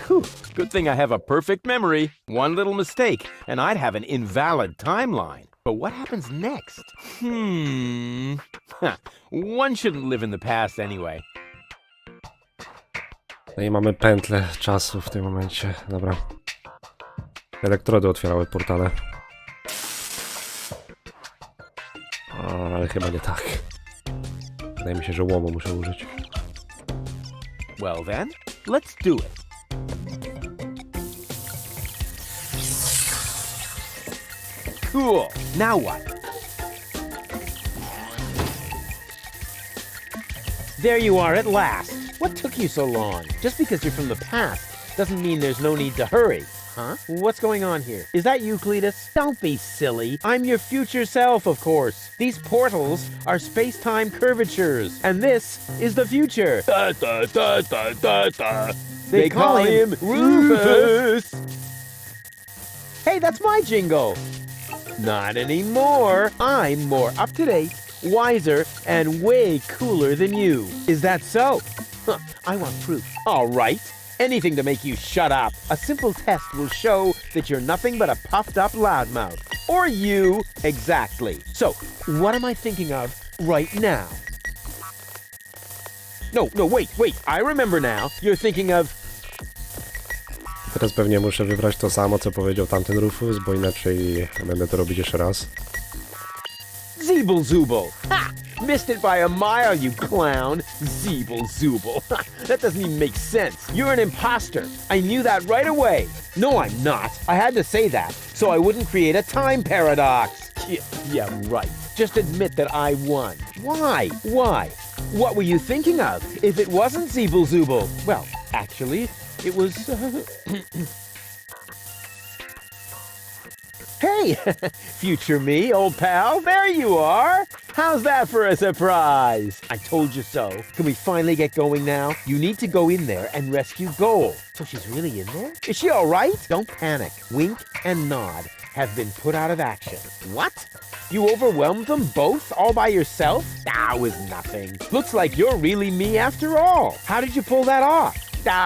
Whew, good thing I have a perfect memory. One little mistake, and I'd have an invalid timeline. But what happens next? One shouldn't live in the past anyway. No i mamy pętlę czasu w tym momencie. Dobra. Elektrody otwierały portale. O, ale chyba nie tak. Wydaje mi się, że łomu muszę użyć. Well then, let's do it. Cool. Now what? There you are at last. What took you so long? Just because you're from the past doesn't mean there's no need to hurry. Huh? What's going on here? Is that you, Cletus? Don't be silly. I'm your future self, of course. These portals are space-time curvatures, and this is the future. Da, da, da, da, da, da. They call him Rufus. Hey, that's my jingle. Not anymore. I'm more up-to-date, wiser, and way cooler than you. Is that so? Huh, I want proof. All right. Anything to make you shut up. A simple test will show that you're nothing but a puffed-up loudmouth. Or you, exactly. So, what am I thinking of right now? No, wait. I remember now. You're thinking of... Teraz pewnie muszę wybrać to samo, co powiedział tamten Rufus, bo inaczej będę to robić jeszcze raz. Zeeble-zooble. Ha! Missed it by a mile, you clown. Zeeble-zooble. That doesn't even make sense. You're an imposter. I knew that right away. No, I'm not. I had to say that, so I wouldn't create a time paradox. Yeah, right. Just admit that I won. Why? What were you thinking of? If it wasn't Zeeble-zooble? Well, actually, it was... Hey, future me, old pal, there you are. How's that for a surprise? I told you so. Can we finally get going now? You need to go in there and rescue Goal. So she's really in there? Is she all right? Don't panic. Wink and nod have been put out of action. What? You overwhelmed them both all by yourself? That was nothing. Looks like you're really me after all. How did you pull that off?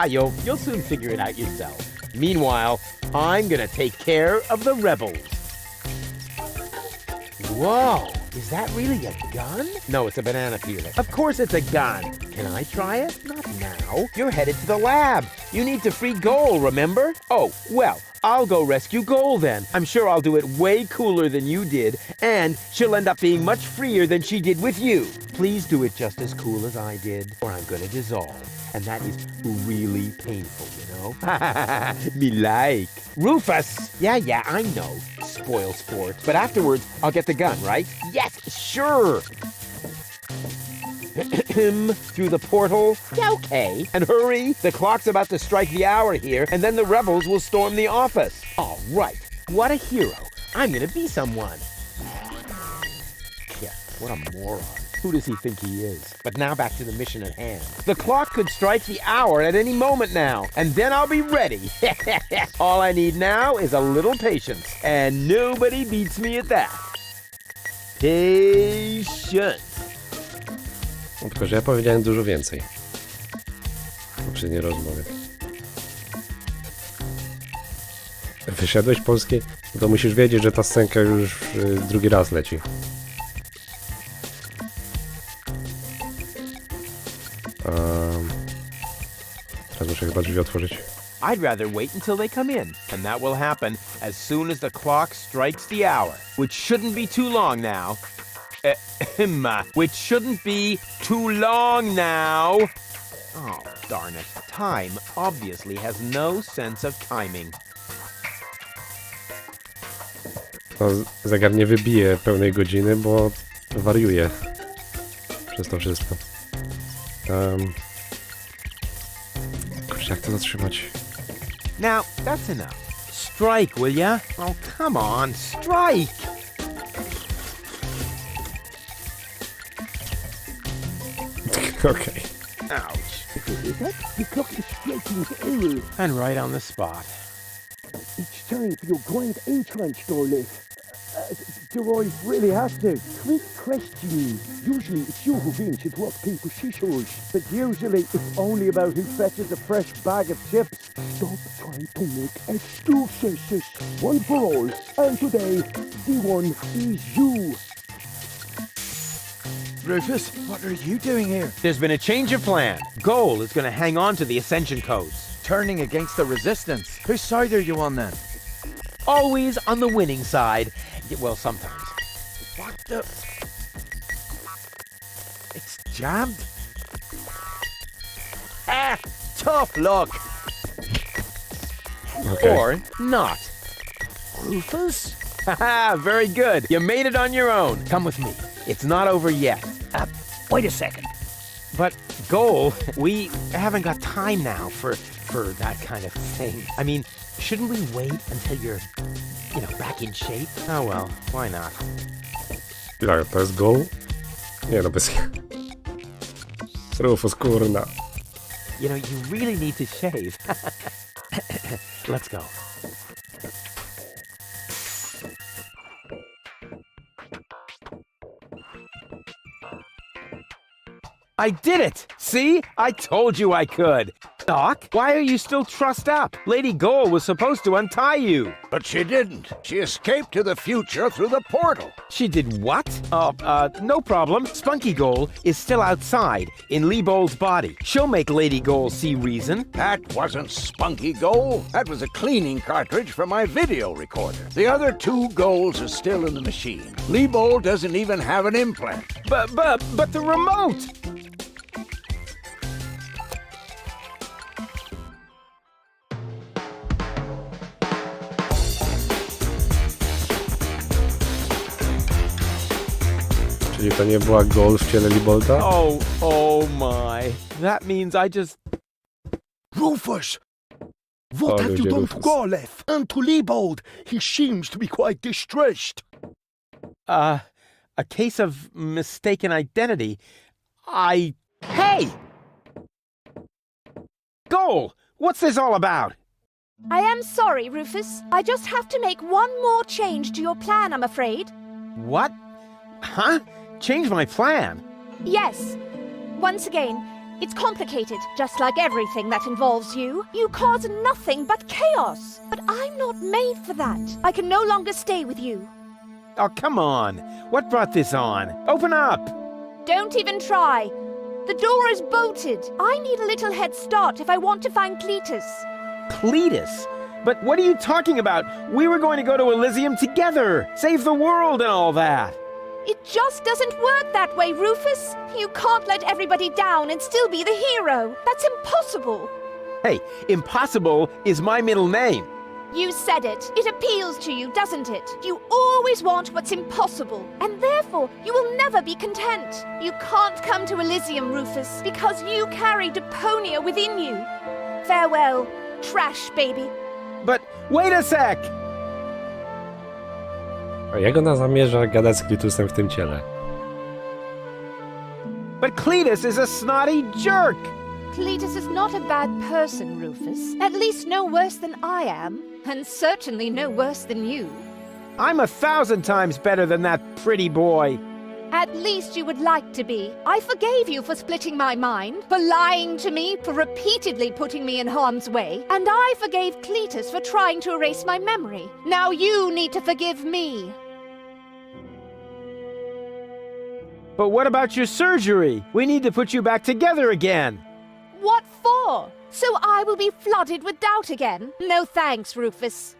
You'll soon figure it out yourself. Meanwhile, I'm gonna take care of the rebels. Whoa, is that really a gun? No, it's a banana peeler. Of course it's a gun. Can I try it? Not now. You're headed to the lab. You need to free Goal, remember? Oh, well, I'll go rescue Goal then. I'm sure I'll do it way cooler than you did, and she'll end up being much freer than she did with you. Please do it just as cool as I did, or I'm gonna dissolve. And that is really painful, you know? Me like. Rufus! Yeah, I know. Spoil sport. But afterwards, I'll get the gun, right? Yes, sure! Through the portal? Yeah, okay. And hurry, the clock's about to strike the hour here, and then the rebels will storm the office. All right, what a hero. I'm gonna be someone. Yeah, what a moron. Who does he think he is? But now back to the mission at hand. The clock could strike the hour at any moment now, and then I'll be ready. All I need now is a little patience, and nobody beats me at that. Patience. No, tylko, że ja powiedziałem dużo więcej w poprzedniej rozmowie. Wyszedłeś polski? No to musisz wiedzieć, że ta scenka już drugi raz leci. Teraz muszę chyba drzwi otworzyć. I'd rather wait until they come in, and that will happen as soon as the clock strikes the hour, which shouldn't be too long now. Which shouldn't be too long now. Oh, darn it. Time obviously has no sense of timing. No, zegar nie wybije pełnej godziny, bo wariuje przez to wszystko. Kurczę, jak to zatrzymać? Now, that's enough. Strike, will ya? Oh, come on, strike! Okej. Ouch. The clock is striking the hour. And right on the spot. It's time for your grand entrance, darling. Roy really has to. Quick question. Usually it's you who wins at rock, paper, scissors. But usually it's only about who fetches a fresh bag of chips. Stop trying to make excuses. One for all. And today, the one is you. Rufus, what are you doing here? There's been a change of plan. Goal is going to hang on to the Ascension codes. Turning against the Resistance. Whose side are you on then? Always on the winning side. Well, sometimes. What the? It's jammed. Ah, tough luck. Okay. Or not. Rufus? Haha, very good. You made it on your own. Come with me. It's not over yet. Wait a second. But, Goal, we haven't got time now for that kind of thing. I mean, shouldn't we wait until you're, back in shape? Oh well, why not? Jak to jest goal? Nie no, bez... Rufus, kurna. You really need to shave. Let's go. I did it! See? I told you I could. Doc, why are you still trussed up? Lady Goal was supposed to untie you. But she didn't. She escaped to the future through the portal. She did what? No problem. Spunky Goal is still outside in Leibold's body. She'll make Lady Goal see reason. That wasn't Spunky Goal. That was a cleaning cartridge for my video recorder. The other two goals are still in the machine. Leibold doesn't even have an implant. But the remote! Czyli to nie była goal w ciele Leibolda? Oh my. That means I just... Rufus! What have you ludzie, done to Rufus. Garleth? And to Liebold? He seems to be quite distressed. A case of mistaken identity. Hey! Goal! What's this all about? I am sorry, Rufus. I just have to make one more change to your plan, I'm afraid. What? Huh? Change my plan? Yes. Once again, it's complicated, just like everything that involves you. You cause nothing but chaos. But I'm not made for that. I can no longer stay with you. Oh, come on. What brought this on? Open up! Don't even try. The door is bolted. I need a little head start if I want to find Cletus. Cletus? But what are you talking about? We were going to go to Elysium together, save the world and all that. It just doesn't work that way, Rufus. You can't let everybody down and still be the hero. That's impossible. Hey, impossible is my middle name. You said it. It appeals to you, doesn't it? You always want what's impossible, and therefore you will never be content. You can't come to Elysium, Rufus, because you carry Deponia within you. Farewell, trash baby. But wait a sec! A jak ona zamierza gadać z Cletusem w tym ciele? But Cletus is a snotty jerk! Cletus is not a bad person, Rufus. At least no worse than I am, and certainly no worse than you. I'm 1,000 times better than that pretty boy. At least you would like to be. I forgave you for splitting my mind, for lying to me, for repeatedly putting me in harm's way, and I forgave Cletus for trying to erase my memory. Now you need to forgive me. But what about your surgery? We need to put you back together again. What for? So I will be flooded with doubt again? No thanks, Rufus.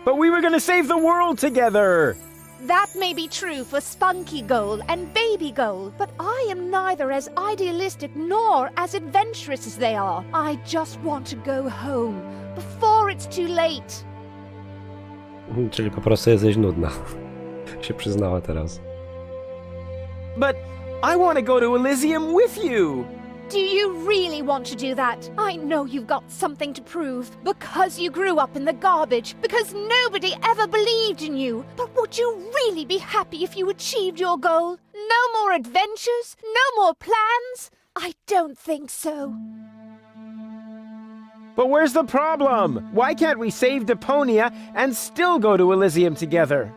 But we were gonna save the world together! That may be true for Spunky Goal and Baby Goal, but I am neither as idealistic nor as adventurous as they are. I just want to go home before it's too late. Czyli po prostu jesteś nudna. Się przyznała teraz. But I want to go to Elysium with you! Do you really want to do that? I know you've got something to prove, because you grew up in the garbage, because nobody ever believed in you. But would you really be happy if you achieved your goal? No more adventures? No more plans? I don't think so. But where's the problem? Why can't we save Deponia and still go to Elysium together?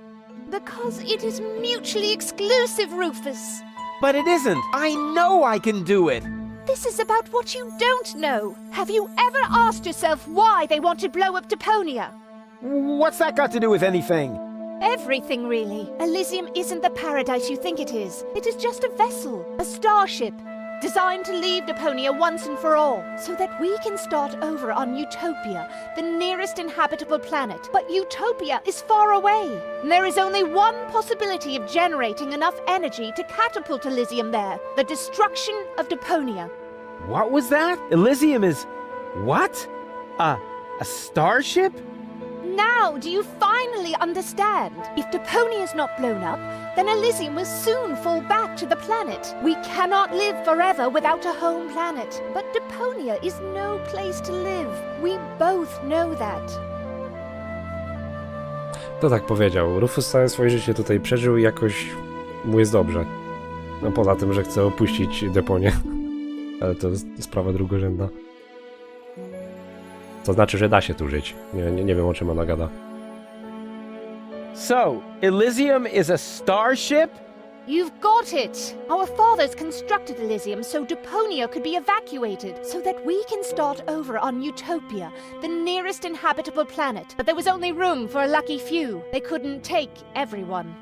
Because it is mutually exclusive, Rufus. But it isn't. I know I can do it. This is about what you don't know. Have you ever asked yourself why they want to blow up Deponia? What's that got to do with anything? Everything, really. Elysium isn't the paradise you think it is. It is just a vessel, a starship, designed to leave Deponia once and for all, so that we can start over on Utopia, the nearest inhabitable planet. But Utopia is far away. There is only one possibility of generating enough energy to catapult Elysium there, the destruction of Deponia. What was that? Elysium is... what? A starship? Now, do you finally understand? If Deponia is not blown up, then Elysium will soon fall back to the planet. We cannot live forever without a home planet. But Deponia is no place to live. We both know that. To tak powiedział. Rufus całe swoje życie tutaj przeżył i jakoś mu jest dobrze. No poza tym, że chce opuścić Deponię. Ale to jest sprawa drugorzędna. To znaczy, że da się tu żyć. Nie wiem, o czym ona gada. So, Elysium is a starship? You've got it! Our fathers constructed Elysium so Deponia could be evacuated, so that we can start over on Utopia, the nearest inhabitable planet. But there was only room for a lucky few. They couldn't take everyone.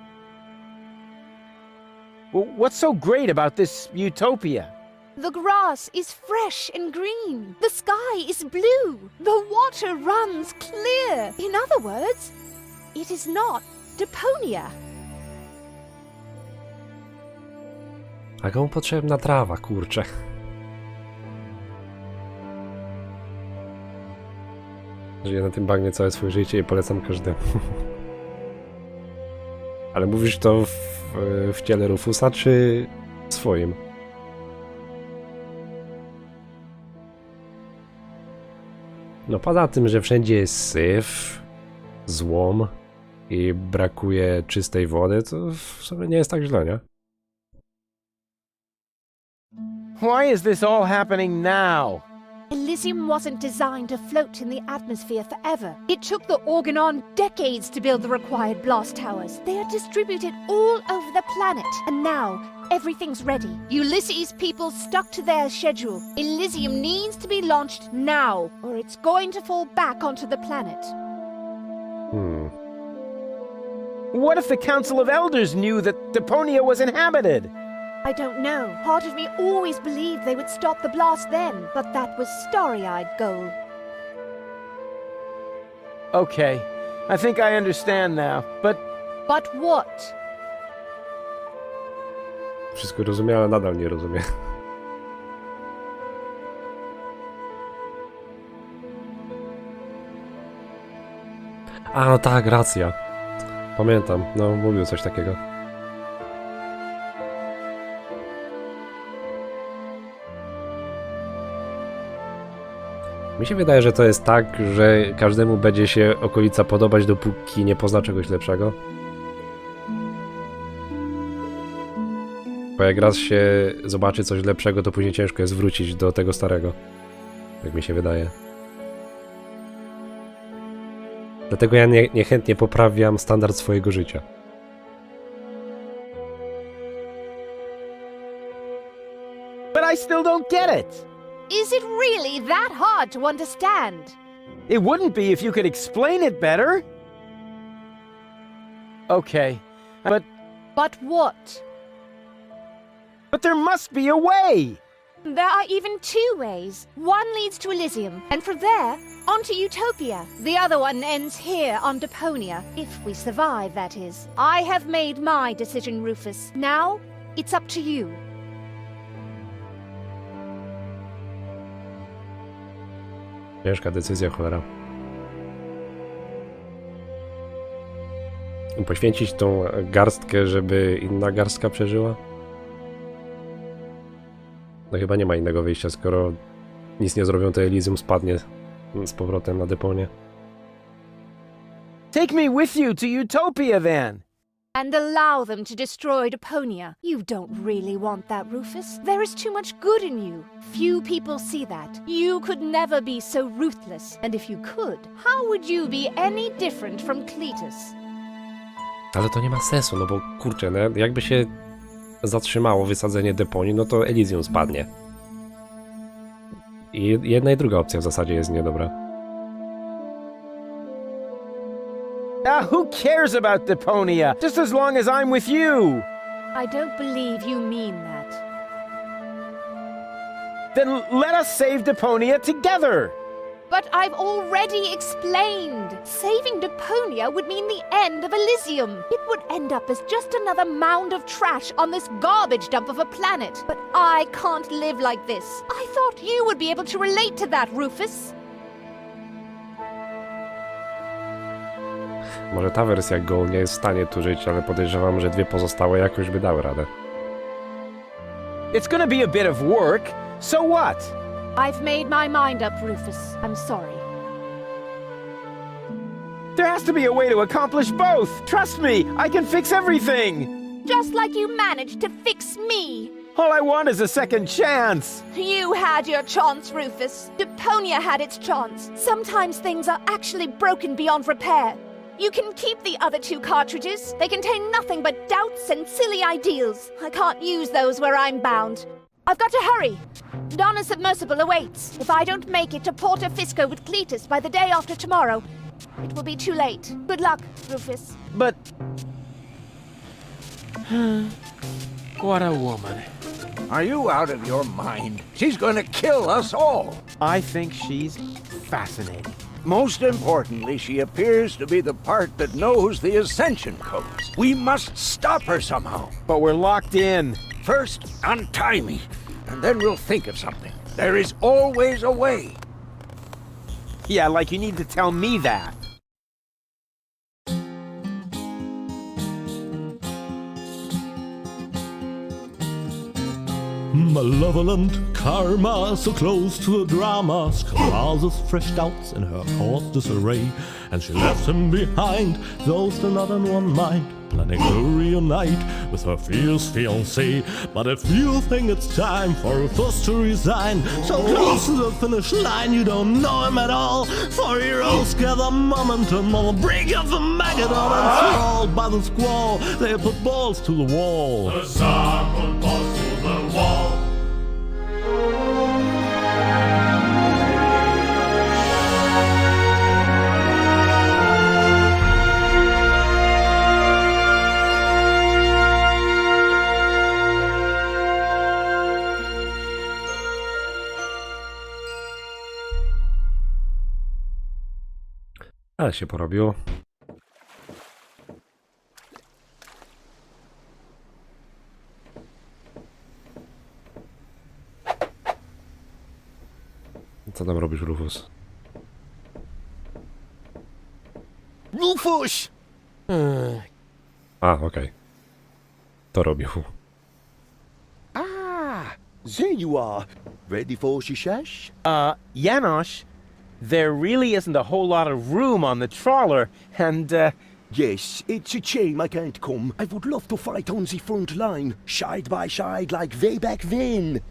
Well, what's so great about this Utopia? The grass is fresh and green. The sky is blue. The water runs clear. In other words, it is not Deponia. A komu potrzebna trawa, kurczę. Żyję na tym bagnie całe swoje życie i polecam każdemu. Ale mówisz to w ciele Rufusa, czy swoim? No poza tym, że wszędzie jest syf, złom i brakuje czystej wody, to w sumie nie jest tak źle, nie? Why is this all happening now? Elysium wasn't designed to float in the atmosphere forever. It took the Organon decades to build the required blast towers. They are distributed all over the planet, and now everything's ready. Ulysses' people stuck to their schedule. Elysium needs to be launched now, or it's going to fall back onto the planet. What if the Council of Elders knew that Deponia was inhabited? I don't know. Part of me always believed they would stop the blast then, but that was starry-eyed goal. Okay, I think I understand now, but But what? Wszystko rozumiem, ale nadal nie rozumiem. A, no tak, racja. Pamiętam, no mówił coś takiego. Mi się wydaje, że to jest tak, że każdemu będzie się okolica podobać, dopóki nie pozna czegoś lepszego. Bo jak raz się zobaczy coś lepszego, to później ciężko jest wrócić do tego starego. Tak mi się wydaje. Dlatego ja niechętnie poprawiam standard swojego życia. but I still don't get it. Is it really that hard to understand? It wouldn't be if you could explain it better. Okay, but But what? there must be a way. There are even two ways. One leads to Elysium, and from there, onto Utopia. The other one ends here on Deponia, if we survive, that is. I have made my decision, Rufus. Now, it's up to you. Ciężka decyzja, cholera. Poświęcić tą garstkę, żeby inna garstka przeżyła? No chyba nie ma innego wyjścia, skoro nic nie zrobią, to Elysium spadnie z powrotem na Deponię. Take me with you to Utopia then. And allow them to destroy Deponia. You don't really want that, Rufus. There is too much good in you. Few people see that. You could never be so ruthless. And if you could, how would you be any different from Cletus? Ale to nie ma sensu, no bo kurczę, no jakby się zatrzymało wysadzenie Deponii, no to Elysium spadnie. I jedna i druga opcja w zasadzie jest niedobra. Who cares about Deponia? Just as long as I'm with you. I don't believe you mean that. Then let us save Deponia together. But I've already explained. Saving Deponia would mean the end of Elysium. It would end up as just another mound of trash on this garbage dump of a planet. But I can't live like this. I thought you would be able to relate to that, Rufus. Może ta wersja Go nie jest w stanie tu żyć, ale podejrzewam, że dwie pozostałe jakoś by dały radę. It's gonna be a bit of work, so what? I've made my mind up, Rufus. I'm sorry. There has to be a way to accomplish both. Trust me, I can fix everything. Just like you managed to fix me. All I want is a second chance. You had your chance, Rufus. Deponia had its chance. Sometimes things are actually broken beyond repair. You can keep the other two cartridges. They contain nothing but doubts and silly ideals. I can't use those where I'm bound. I've got to hurry. Donna Submersible awaits. If I don't make it to Porto Fisco with Cletus by the day after tomorrow, it will be too late. Good luck, Rufus. But... what a woman. Are you out of your mind? She's gonna kill us all. I think she's fascinating. Most importantly, she appears to be the part that knows the Ascension codes. We must stop her somehow. But we're locked in. First, untie me, and then we'll think of something. There is always a way. Yeah, like you need to tell me that. Malevolent karma, so close to a drama, causes fresh doubts in her cause disarray, and she left him behind, though still not in one mind, planning to reunite with her fierce fiancé. But if you think it's time for a fuss to resign, so close to the finish line you don't know him at all, for heroes gather momentum on the brink of the Mageddon, and thralled by the squall, they put balls to the wall. The Tsar put balls to the wall. Ale się porobiło. Co tam robisz, Rufus? Rufus! A, okej. To robił. Ah, there you are. Ready for Chcesz? Janosch, there really isn't a whole lot of room on the trawler, and, Yes, it's a shame I can't come. I would love to fight on the front line, side by side like way back then.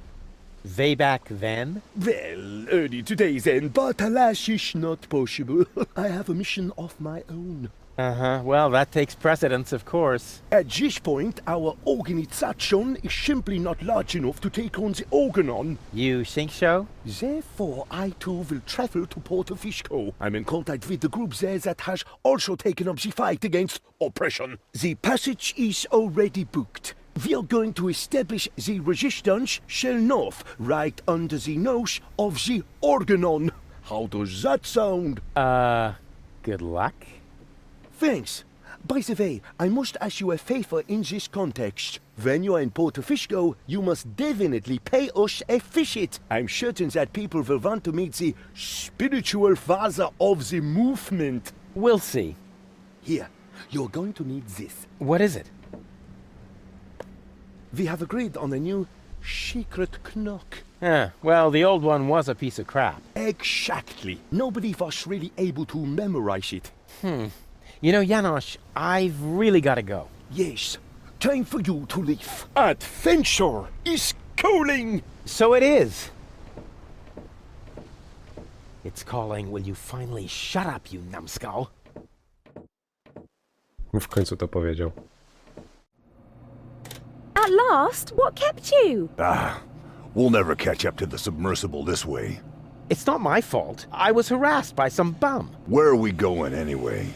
way back then? Well, early today then, but alas, it's not possible. I have a mission of my own. Uh-huh, well, that takes precedence, of course. At this point, our organization is simply not large enough to take on the organon. You think so? Therefore, I too will travel to Powyższego. I'm in contact with the group there that has also taken up the fight against oppression. The passage is already booked. We are going to establish the resistance shell north, right under the nose of the organon. How does that sound? Good luck. Thanks. By the way, I must ask you a favor in this context. When you are in Powyższego, you must definitely pay us a visit. I'm certain that people will want to meet the spiritual father of the movement. We'll see. Here, you're going to need this. What is it? We have agreed on a new secret knock. Well, the old one was a piece of crap. Exactly. Nobody was really able to memorize it. You know, Janosch, I've really got to go. Yes, time for you to leave. Adventure is calling! So it is. It's calling, will you finally shut up, you numbskull? W końcu to powiedział. At last? What kept you? We'll never catch up to the submersible this way. It's not my fault. I was harassed by some bum. Where are we going anyway?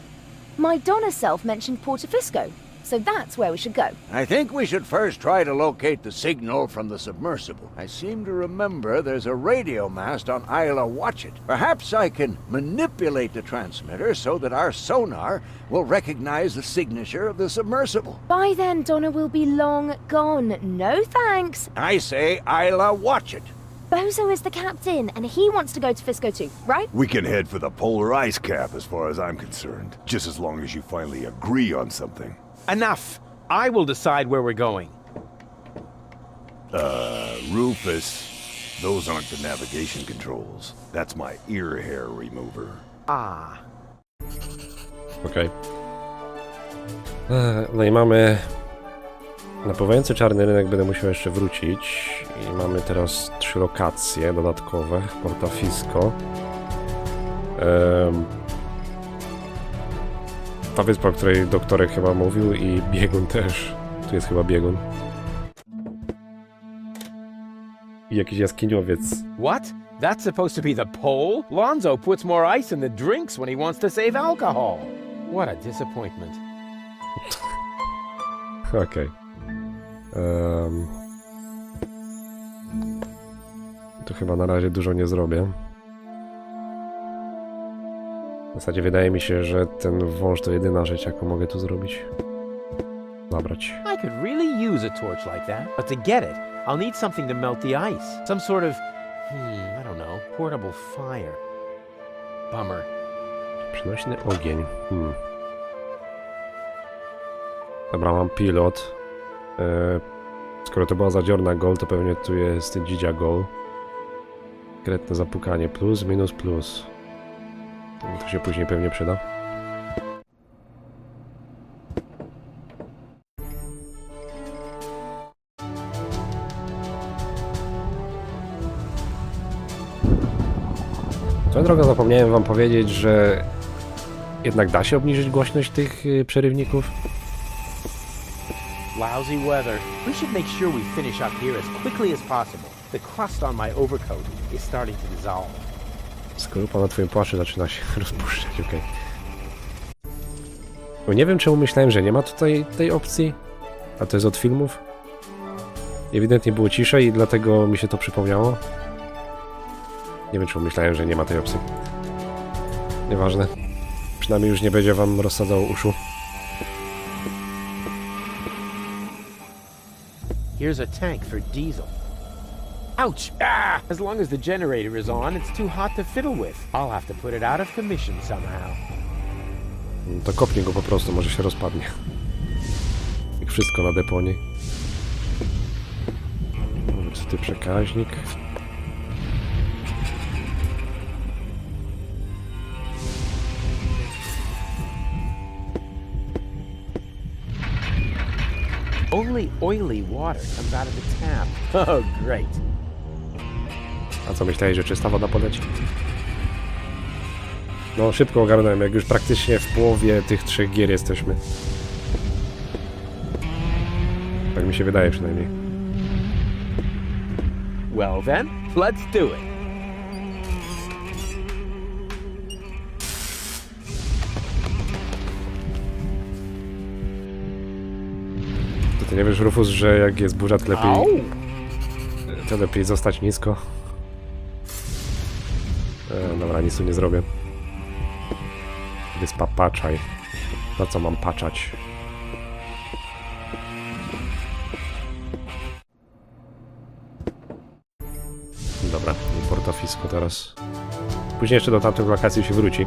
My Donna self mentioned Powyższego, so that's where we should go. I think we should first try to locate the signal from the submersible. I seem to remember there's a radio mast on Isla Watchet. Perhaps I can manipulate the transmitter so that our sonar will recognize the signature of the submersible. By then, Donna will be long gone. No thanks. I say Isla Watchet. Bozo is the captain, and he wants to go to Fisco too, right? We can head for the polar ice cap as far as I'm concerned. Just as long as you finally agree on something. Enough! I will decide where we're going. Rufus, those aren't the navigation controls. That's my ear hair remover. Ah. Okej. No i mamy... Na pływający czarny rynek będę musiał jeszcze wrócić. I mamy teraz 3 lokacje dodatkowe. Powyższego. Ta wyspa, o której doktorek chyba mówił, i biegun też. Tu jest chyba biegun. I jakiś jaskiniowiec. What? That's supposed to be the pole? Lonzo puts more ice in the drinks when he wants to save alcohol. What a disappointment. Okej. Tu chyba na razie dużo nie zrobię. W zasadzie wydaje mi się, że ten wąż to jedyna rzecz, jaką mogę tu zrobić. Zabrać. I could really use a torch like that. But to get it, I'll need something to melt the ice. Some sort of, I don't know, portable fire. Bummer. Przynośny ogień. Dobra, mam pilot. Skoro to była zadziorna gol, to pewnie tu jest dzidzia gol. Kretne zapukanie. Plus, minus, plus. To się później pewnie przyda. Swoją drogą zapomniałem wam powiedzieć, że jednak da się obniżyć głośność tych przerywników. Lousy weather. We should make sure we finish up here as quickly as possible. The crust on my overcoat is starting to dissolve. Skorupa na twoim płaszczu zaczyna się rozpuszczać, okej. Bo nie wiem, czemu myślałem, że nie ma tutaj tej opcji. A to jest od filmów. Ewidentnie było ciszej i dlatego mi się to przypomniało. Nie wiem, czemu myślałem, że nie ma tej opcji. Nieważne. Przynajmniej już nie będzie wam rozsadzał uszu. Here's a tank for diesel. Ouch! Ah! As long as the generator is on, it's too hot to fiddle with. I'll have to put it out of commission somehow. To kopnij go po prostu, może się rozpadnie. Jak wszystko na deponii. Ty przekaźnik. Only oily water comes out of the tap. Oh, great. A co myślałeś, że czysta woda poleci? No, szybko ogarnąłem, jak już praktycznie w połowie tych 3 gier jesteśmy. Tak mi się wydaje przynajmniej. Well then, let's do it. To ty nie wiesz, Rufus, że jak jest burza, to lepiej zostać nisko. Dobra, nic tu nie zrobię. Wyspa paczaj. Na co mam paczać? Dobra, i portofisko teraz. Później jeszcze do tamtych lokacji się wróci.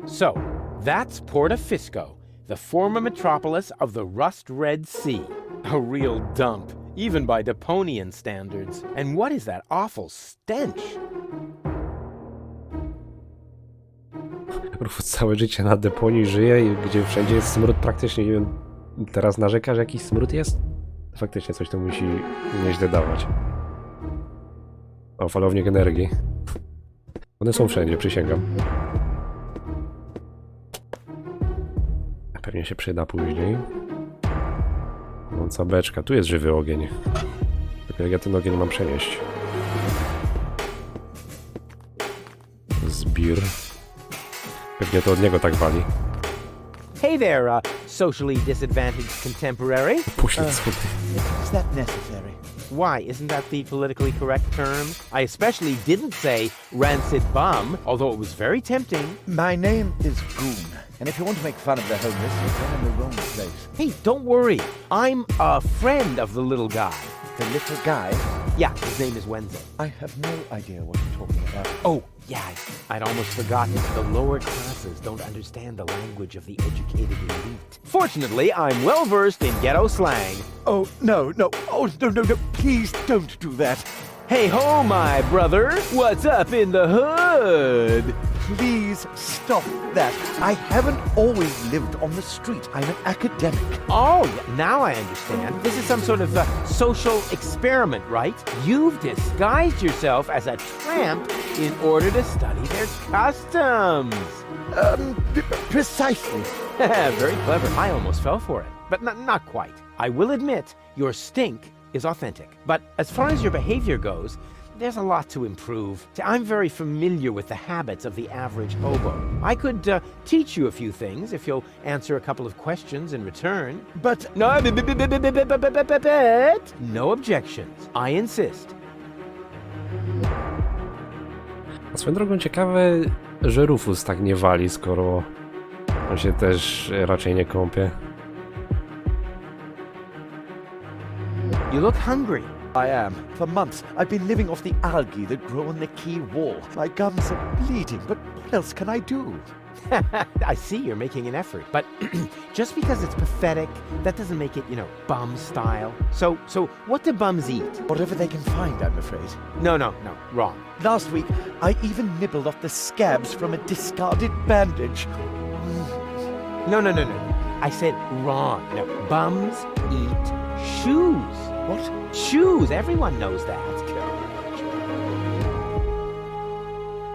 So, that's Portofisco, the former metropolis of the rust-red sea. A real dump, even by Deponian standards. And what is that awful stench? Rufus całe życie na Deponii żyje, gdzie wszędzie jest smród praktycznie. Nie wiem, teraz narzeka, że jakiś smród jest? Faktycznie coś tu musi nieźle dawać. O, falownik energii. One są wszędzie, przysięgam. Pewnie się przyda później. Mąca beczka. Tu jest żywy ogień. Tylko jak ja ten ogień mam przenieść? Zbir. Pewnie to od niego tak wali. Hey there, socially disadvantaged contemporary. Pośledzony. Is that necessary? Why, isn't that the politically correct term? I especially didn't say rancid bum, although it was very tempting. My name is Goon, and if you want to make fun of the homeless, you're in the wrong place. Hey, don't worry. I'm a friend of the little guy. The little guy? Yeah, his name is Wednesday. I have no idea what you're talking about. Oh, yeah, I'd almost forgotten. The lower classes don't understand the language of the educated elite. Fortunately, I'm well versed in ghetto slang. Oh, no. Oh, no. Please don't do that. Hey ho, my brother. What's up in the hood? Please stop that. I haven't always lived on the street. I'm an academic. Oh, yeah, now I understand. This is some sort of social experiment, right? You've disguised yourself as a tramp in order to study their customs. Precisely. Very clever. I almost fell for it, but not quite. I will admit, your stink is authentic. But as far as your behavior goes, there's a lot to improve. I'm very familiar with the habits of the average hobo. I could teach you a few things if you'll answer a couple of questions in return. But No, no objections. I insist. A swoją drogą ciekawe, że Rufus tak nie wali, skoro on się też raczej nie kąpie. You look hungry. I am. For months, I've been living off the algae that grow on the quay wall. My gums are bleeding, but what else can I do? I see you're making an effort, but just because it's pathetic, that doesn't make it, bum style. So what do bums eat? Whatever they can find, I'm afraid. No, wrong. Last week, I even nibbled off the scabs from a discarded bandage. No. I said wrong. No, bums eat shoes. What? Shoes, everyone knows that.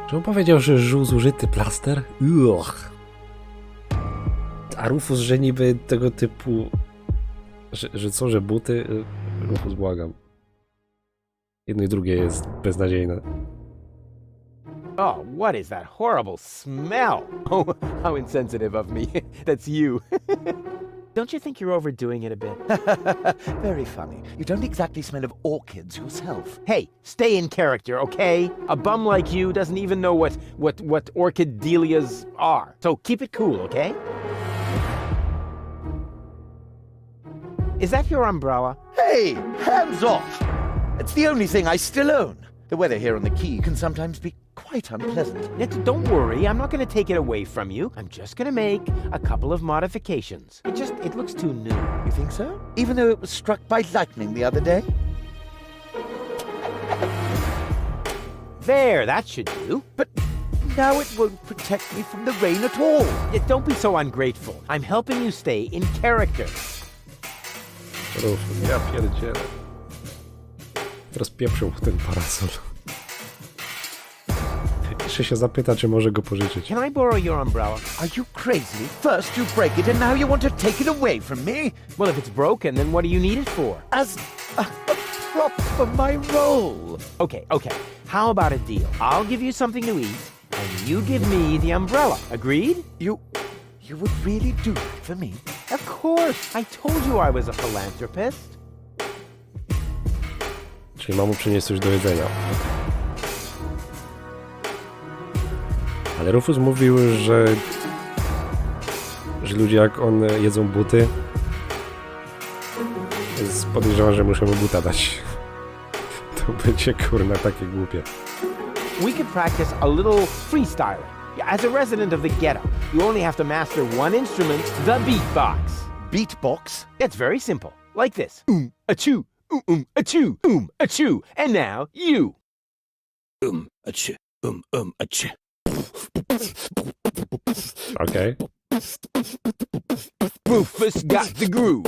Czy on powiedział, że żył zużyty plaster? Uch. A Rufus, że niby tego typu... Że co, że buty? Rufus, błagam. Jedno i drugie jest beznadziejne. Oh, what is that horrible smell? Oh, how insensitive of me. That's you. Don't you think you're overdoing it a bit? Very funny. You don't exactly smell of orchids yourself. Hey, stay in character, okay? A bum like you doesn't even know what orchid dahlias are. So keep it cool, okay? Is that your umbrella? Hey, hands off! It's the only thing I still own. The weather here on the quay can sometimes be quite unpleasant. Don't worry, I'm not going to take it away from you. I'm just going to make a couple of modifications. It looks too new. You think so? Even though it was struck by lightning the other day? There, that should do. But now it won't protect me from the rain at all. Don't be so ungrateful. I'm helping you stay in character. Rufus, ja pierdzielę. Teraz pieprzył ten parasol. Jeszcze się zapyta, czy może go pożyczyć. Can I borrow your umbrella? Are you crazy? First you break it and now you want to take it away from me? Well, if it's broken, then what do you need it for? As a prop for my role. Okay. How about a deal? I'll give you something to eat, and you give me the umbrella. Agreed? You would really do that for me? Of course. I told you I was a philanthropist. Czyli mam mu przynieść coś do jedzenia. Ale Rufus mówił, że ludzie jak on jedzą buty, więc podejrzewam, że muszę mu buta dać. To będzie kurna takie głupie. We could practice a little freestyling. As a resident of the ghetto, you only have to master one instrument, the beatbox. Beatbox? It's very simple. Like this. A-choo, a-choo, a-choo. And now, you. A-choo, a-choo. Okay. Rufus got the groove.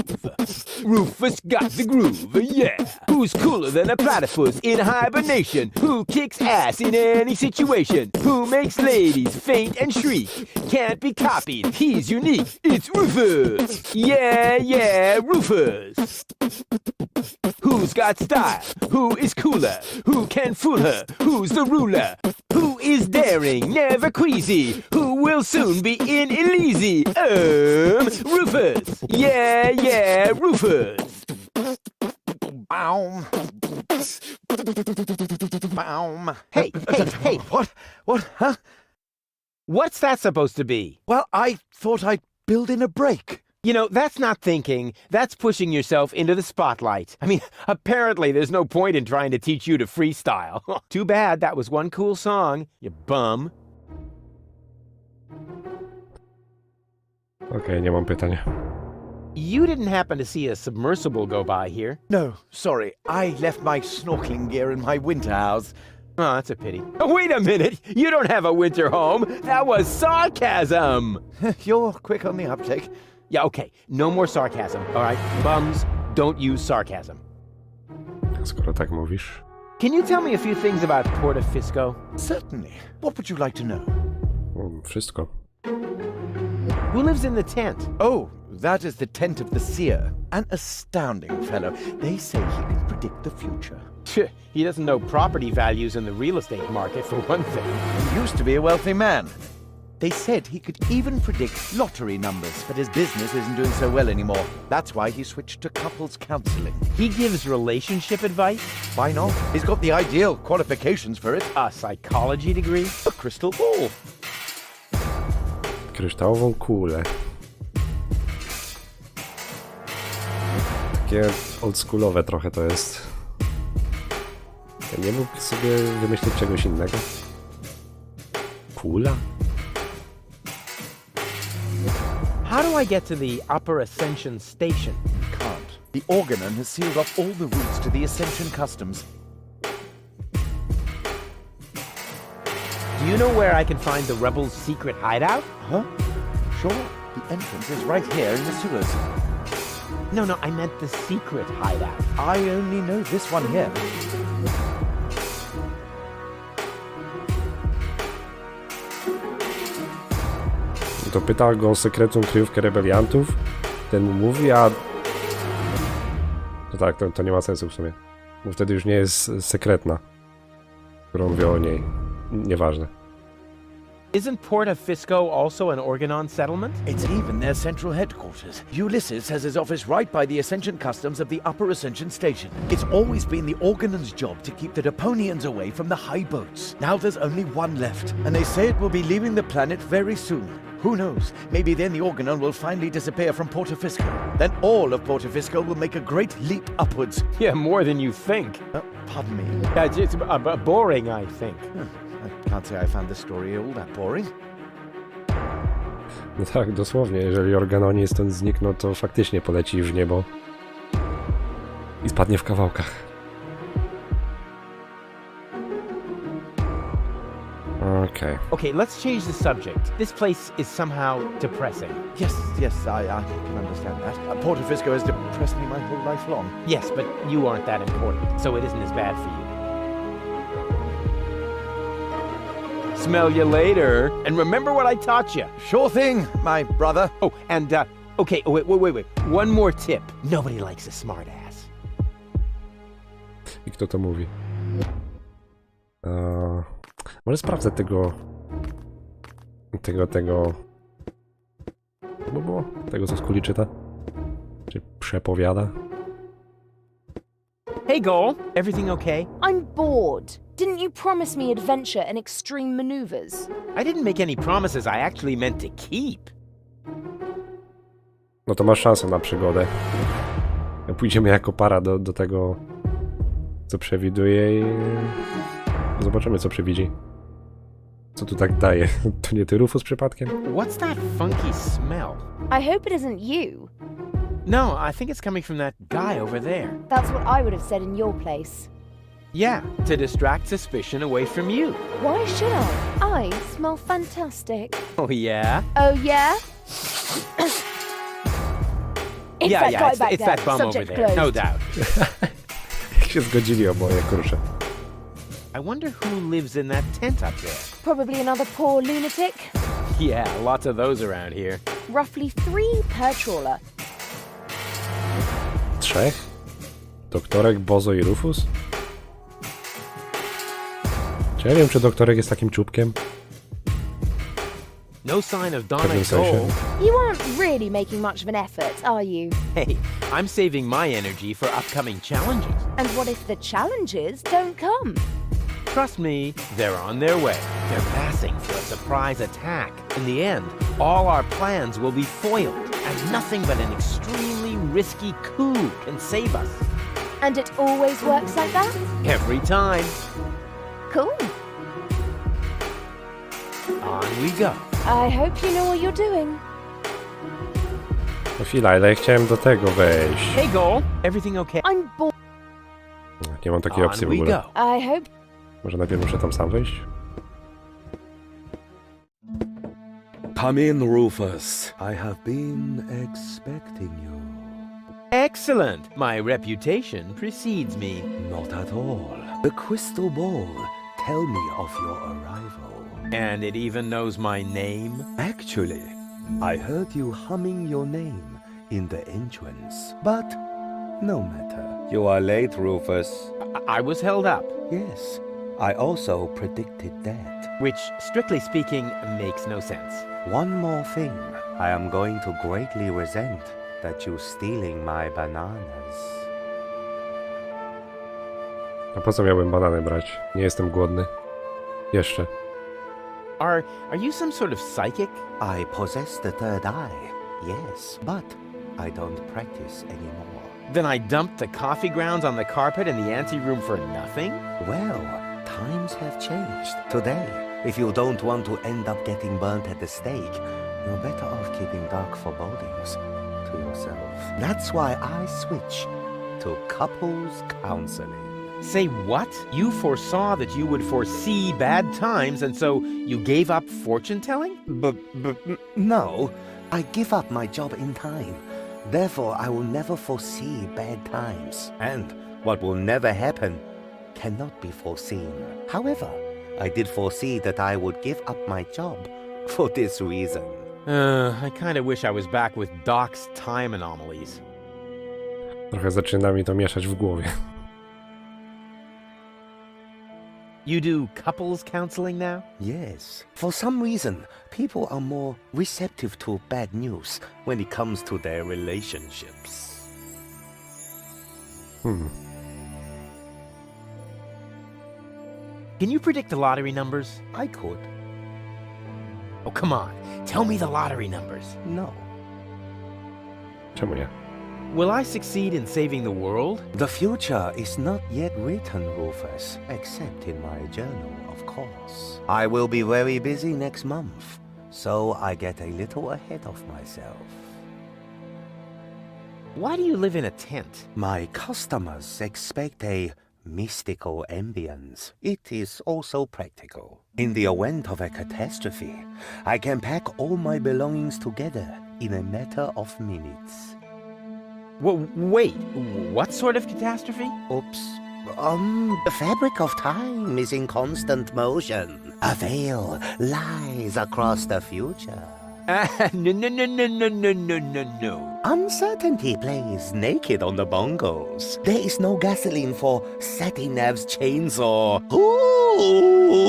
Rufus got the groove, yeah. Who's cooler than a platypus in hibernation? Who kicks ass in any situation? Who makes ladies faint and shriek? Can't be copied, he's unique. It's Rufus. Yeah, Rufus. Who's got style? Who is cooler? Who can fool her? Who's the ruler? Who is daring, never queasy? Who will soon be in Elysi? Rufus! Yeah, Rufus! Baum. Baum. Hey! What? Huh? What's that supposed to be? Well, I thought I'd build in a break. That's not thinking. That's pushing yourself into the spotlight. I mean, apparently there's no point in trying to teach you to freestyle. Too bad that was one cool song, you bum. Okej, nie mam pytań. You didn't happen to see a submersible go by here? No, sorry. I left my snorkeling gear in my winter house. Oh, that's a pity. Oh, wait a minute! You don't have a winter home! That was sarcasm! You're quick on the uptake. Yeah, okay. No more sarcasm, all right? Bums, don't use sarcasm. Skoro tak mówisz. Can you tell me a few things about Portofisco? Certainly. What would you like to know? Wszystko. Who lives in the tent? Oh, that is the tent of the seer. An astounding fellow. They say he can predict the future. He doesn't know property values in the real estate market, for one thing. He used to be a wealthy man. They said he could even predict lottery numbers, but his business isn't doing so well anymore. That's why he switched to couples counseling. He gives relationship advice? Why not? He's got the ideal qualifications for it. A psychology degree? A crystal ball. Kryształową kulę. Takie oldschoolowe trochę to jest. Ja nie mógł sobie wymyślić czegoś innego? Kula? How do I get to the Upper Ascension Station? Can't. The organon has sealed off all the routes to the Ascension Customs. Do you know where I can find the rebels' secret hideout? Huh? Sure. The entrance is right here in the sewers. No, I meant the secret hideout. I only know this one here. To pyta go o sekretną kryjówkę rebeliantów. Ten mu mówi, a... No tak, to nie ma sensu w sumie. Bo wtedy już nie jest sekretna. Którą wie o niej. Nieważne. Isn't Porta Fisco also an Organon settlement? It's even their central headquarters. Ulysses has his office right by the Ascension Customs of the Upper Ascension Station. It's always been the Organon's job to keep the Deponians away from the high boats. Now there's only one left, and they say it will be leaving the planet very soon. Who knows? Maybe then the Organon will finally disappear from Porta Fisco. Then all of Porta Fisco will make a great leap upwards. Yeah, more than you think. Pardon me. It's boring, I think. I can't say I found this story all that boring. No tak, dosłownie. Jeżeli Organoni stąd znikną, to faktycznie poleci w niebo. I spadnie w kawałkach. Okay. Okay, let's change the subject. This place is somehow depressing. Yes, I can understand that. Porta Fisco has depressed me my whole life long. Yes, but you aren't that important, so it isn't as bad for you. Smell you later. And remember what I taught you. Sure thing, my brother. Oh, and, okay, wait. One more tip. Nobody likes a smartass. I kto to mówi? Może sprawdzę tego... Co było? Tego, co z kuli czyta? Czy przepowiada? Hey, Goal. Everything okay? I'm bored. Didn't you promise me adventure and extreme maneuvers? I didn't make any promises I actually meant to keep. No to masz szansę na przygodę. Pójdziemy jako para do tego, co przewiduje i... Zobaczymy, co przewidzi. Co tu tak daje? To nie ty, Rufus, przypadkiem? What's that funky smell? I hope it isn't you. No, I think it's coming from that guy over there. That's what I would have said in your place. Yeah, to distract suspicion away from you. Why should I? I smell fantastic. Oh, yeah? Oh, yeah? It's that bum over Subject there, closed. no doubt. Jak się zgodzili oboje, kurczę. I wonder who lives in that tent up there. Probably another poor lunatic. Yeah, lots of those around here. Roughly 3 per trawler. 3? Doktorek, Bozo i Rufus? Czy ja wiem, czy doktorek jest takim czubkiem? No sign of W Donna pewnym sensie. Gold. You aren't really making much of an effort, are you? Hey, I'm saving my energy for upcoming challenges. And what if the challenges don't come? Trust me, they're on their way. They're massing for a surprise attack. In the end, all our plans will be foiled, and nothing but an extremely risky coup can save us. And it always works like that? Every time. Cool. On we go. I hope you know what you're doing. No chwila, ale ja chciałem do tego wejść. Hey, Goal. Everything okay? I'm bored. Nie mam takiej opcji On w we ogóle. go. I hope. Może najpierw muszę tam sam wejść? Come in, Rufus. I have been expecting you. Excellent. My reputation precedes me. Not at all. The crystal ball. Tell me of your arrival. And it even knows my name? Actually, I heard you humming your name in the entrance. But no matter. You are late, Rufus. I was held up. Yes, I also predicted that. Which, strictly speaking, makes no sense. One more thing. I am going to greatly resent that you stealing my bananas. A po co miałbym banany brać? Nie jestem głodny. Jeszcze. Are you some sort of psychic? I possess the third eye, yes, but I don't practice anymore. Then I dumped the coffee grounds on the carpet in the anteroom for nothing? Well, times have changed. Today, if you don't want to end up getting burnt at the stake, you're better off keeping dark forebodings to yourself. That's why I switch to couples counseling. Say what? You foresaw that you would foresee bad times, and so you gave up fortune-telling? No, I give up my job in time. Therefore, I will never foresee bad times. And what will never happen cannot be foreseen. However, I did foresee that I would give up my job for this reason. I kinda wish I was back with Doc's time anomalies. Trochę zaczyna mi to mieszać w głowie. You do couples counseling now? Yes. For some reason, people are more receptive to bad news when it comes to their relationships. Can you predict the lottery numbers? I could. Oh, come on. Tell me the lottery numbers. No. Czemu nie? Will I succeed in saving the world? The future is not yet written, Rufus, except in my journal, of course. I will be very busy next month, so I get a little ahead of myself. Why do you live in a tent? My customers expect a mystical ambience. It is also practical. In the event of a catastrophe, I can pack all my belongings together in a matter of minutes. Wait, what sort of catastrophe? Oops. The fabric of time is in constant motion. A veil lies across the future. No. Uncertainty plays naked on the bongos. There is no gasoline for Satinav's chainsaw. Ooh.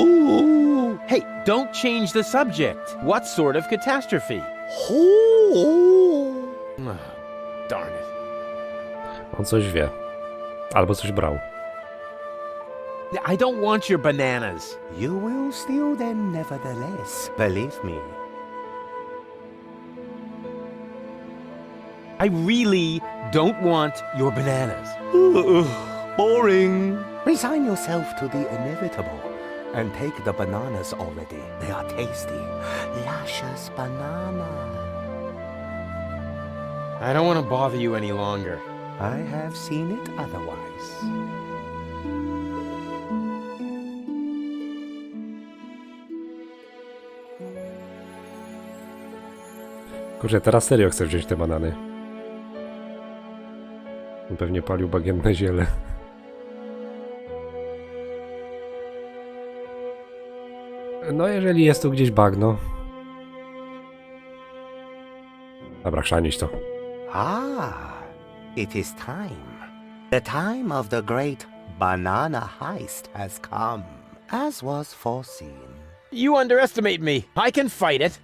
Hey, don't change the subject. What sort of catastrophe? Ooh. Darn it. On coś wie. Albo coś brał. I don't want your bananas. You will steal them nevertheless, believe me. I really don't want your bananas. Boring. Resign yourself to the inevitable and take the bananas already. They are tasty. Luscious banana. I don't want to bother you any longer. I have seen it otherwise. Kurczę, teraz serio chcę wziąć te banany. On pewnie palił bagienne ziele. No, jeżeli jest tu gdzieś bagno. Dobra, chrzanić to. It is time. The time of the great banana heist has come, as was foreseen. You underestimate me. I can fight it.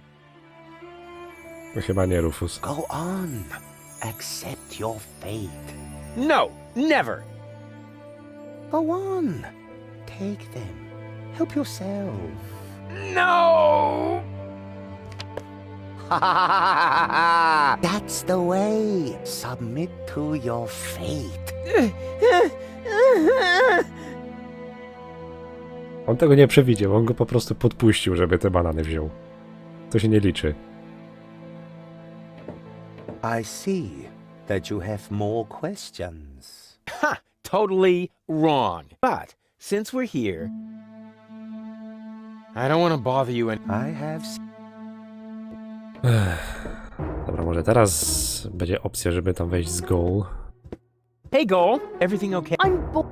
Chyba nie, Rufus. Go on. Accept your fate. No, never. Go on. Take them. Help yourself. No! That's the way. Submit to your fate. On tego nie przewidział, on go po prostu podpuścił, żeby te banany wziął. To się nie liczy. I see that you have more questions. Ha! Totally wrong. But since we're here, I don't want to bother you and I have Dobra, może teraz będzie opcja, żeby tam wejść z goal. Hey, Goal. Everything okay? O,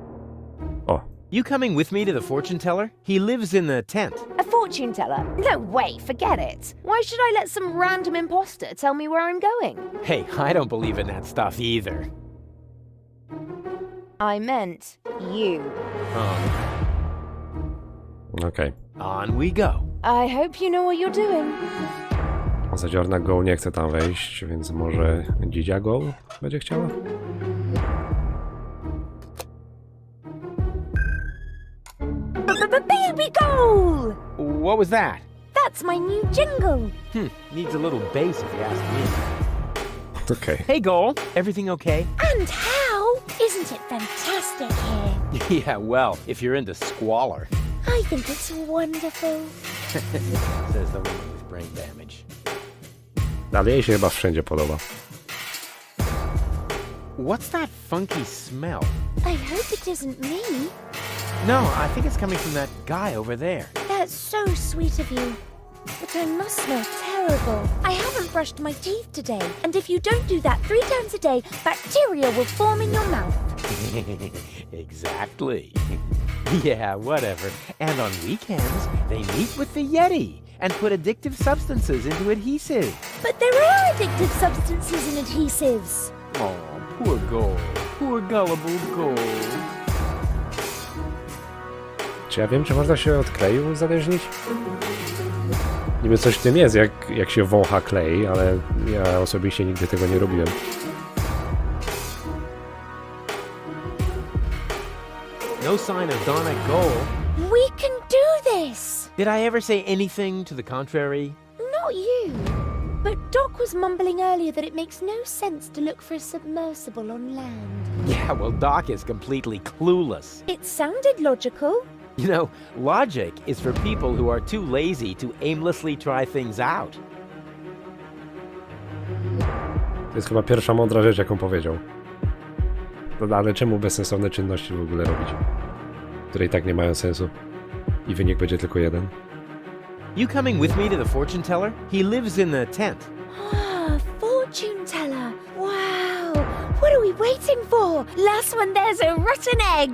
You coming with me to the fortune teller? He lives in the tent. A fortune teller? No way, forget it. Why should I let some random imposter tell me where I'm going? Hey, I don't believe in that stuff either. I meant you. okej. On we go. I hope you know what you're doing. Zadziorna goal nie chce tam wejść, więc może dzidzia goal będzie chciała? Baby goal! What was that? That's my new jingle. Needs a little bass if you ask me. Okej. Hey, Goal. Everything okay? And how? Isn't it fantastic here? Yeah, well, if you're into squalor. I think it's wonderful. Says the woman with brain damage. Ale jej się chyba wszędzie podoba. What's that funky smell? I hope it isn't me. No, I think it's coming from that guy over there. That's so sweet of you. But I must smell terrible. I haven't brushed my teeth today, and if you don't do that 3 times a day, bacteria will form in your mouth. Exactly. Yeah, whatever. And on weekends, they meet with the Yeti and put addictive substances into adhesive. But there are addictive substances in adhesives. Oh, poor Goal. Poor gullible Goal. Czy ja wiem, czy można się od kleju uzależnić? Niby coś w tym jest, jak się wącha klej, ale ja osobiście nigdy tego nie robiłem. No sign of Donna Goal. We can do this! Did I ever say anything to the contrary? Not you. But Doc was mumbling earlier that it makes no sense to look for a submersible on land. Yeah, well, Doc is completely clueless. It sounded logical. You know, logic is for people who are too lazy to aimlessly try things out. To jest chyba pierwsza mądra rzecz, jaką powiedział. No, ale czemu bezsensowne czynności w ogóle robić? Które i tak nie mają sensu. I wynik będzie tylko jeden. You coming with me to the fortune teller? He lives in the tent. Ah, fortune teller. Wow. What are we waiting for? Last one there's a rotten egg.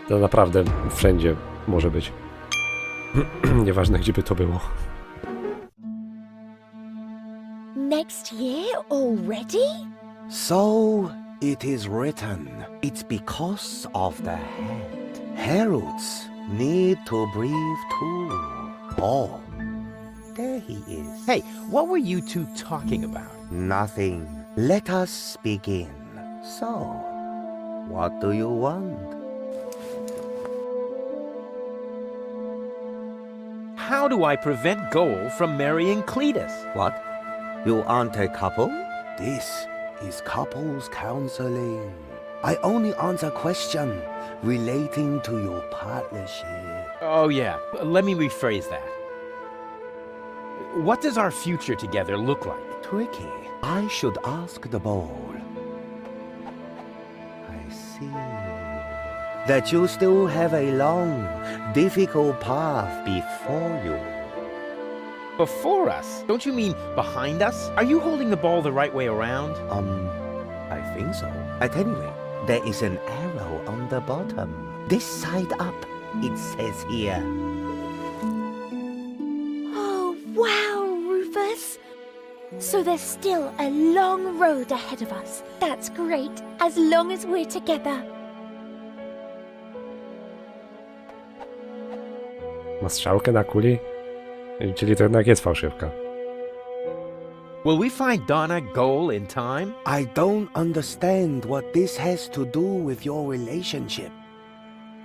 To naprawdę wszędzie może być. Nieważne, gdzie by to było. Next year already? So it is written. It's because of the head. Heralds need to breathe too. Oh, there he is. Hey, what were you two talking about? Nothing. Let us begin. So, what do you want? How do I prevent Goal from marrying Cletus? What? You aren't a couple? This is couples counseling. I only answer questions relating to your partnership. Oh, yeah. Let me rephrase that. What does our future together look like? Tricky. I should ask the bowl. I see. That you still have a long, difficult path before you. Before us? Don't you mean behind us? Are you holding the ball the right way around? I think so. At any rate, there is an arrow on the bottom. This side up, it says here. Oh, wow, Rufus. So there's still a long road ahead of us. That's great, as long as we're together. Ma strzałkę na kuli? Czyli to jednak jest fałszywka. Will we find Donna Goal in time? I don't understand what this has to do with your relationship.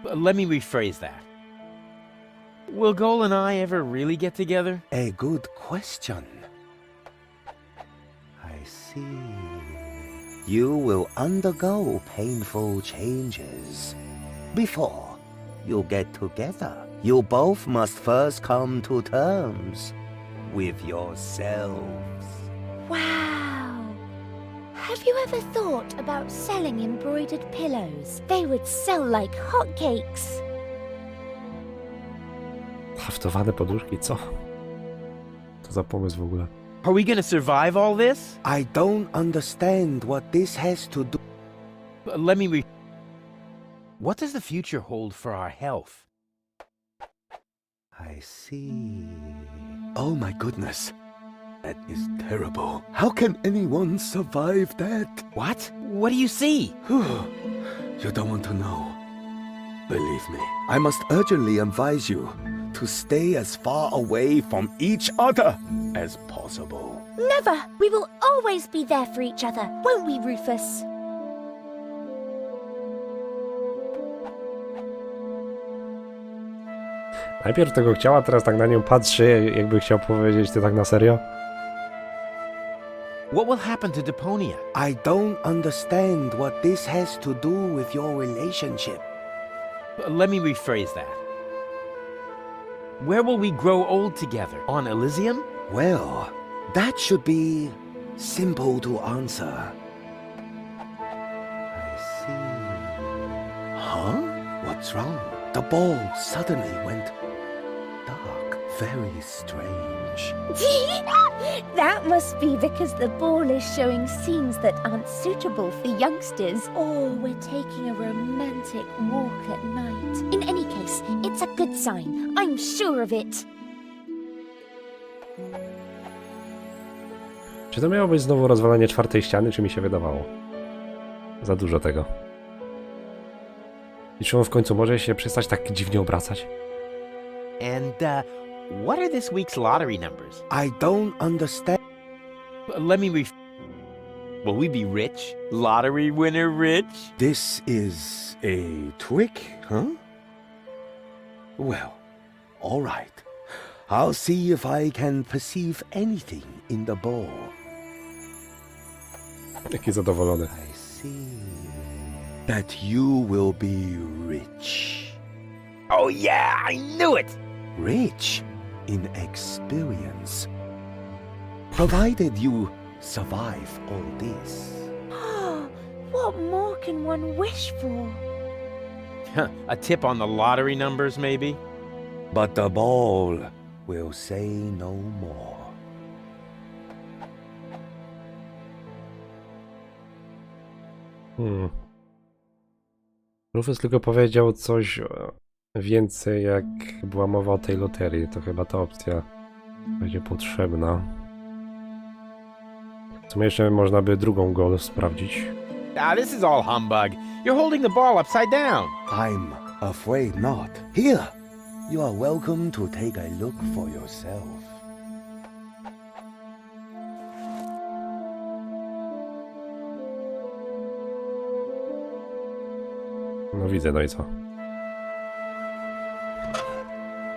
Let me rephrase that. Will Goal and I ever really get together? A good question. I see. You will undergo painful changes. Before you get together, you both must first come to terms with yourselves. Wow. Have you ever thought about selling embroidered pillows? They would sell like hotcakes. Haftowane poduszki, co? To za pomysł w ogóle. Are we gonna survive all this? I don't understand what this has to do. Let me What does the future hold for our health? I see. Oh my goodness. That is terrible. How can anyone survive that? What? What do you see? You don't want to know. Believe me, I must urgently advise you to stay as far away from each other as possible. Never. We will always be there for each other, won't we, Rufus? Najpierw tego chciała, teraz tak na nią patrzy, jakby chciał powiedzieć to tak na serio. What will happen to Deponia? I don't understand what this has to do with your relationship. Let me rephrase that. Where will we grow old together? On Elysium? Well, that should be simple to answer. I see. Huh? What's wrong? The ball suddenly went dark. Very strange. That must be because the ball is showing scenes that aren't suitable for youngsters, or we're taking a romantic walk at night. In any case, it's a good sign. I'm sure of it. Czy to miało być znowu rozwalenie czwartej ściany, czy mi się wydawało? Za dużo tego. I czy on w końcu może się przestać tak dziwnie obracać? And, what are this week's lottery numbers? I don't understand. Let me Will we be rich? Lottery winner rich? This is a trick, huh? Well, all right. I'll see if I can perceive anything in the ball. Jaki zadowolony. I see that you will be rich. Oh yeah, I knew it! Rich in experience. Provided you survive all this. What more can one wish for? A tip on the lottery numbers, maybe? But the ball will say no more. Rufus tylko powiedział coś więcej, jak była mowa o tej loterii. To chyba ta opcja będzie potrzebna. W sumie jeszcze można by drugą go sprawdzić. This is all humbug. You're holding the ball upside down. I'm afraid not. Here, you are welcome to take a look for yourself. No widzę, no i co?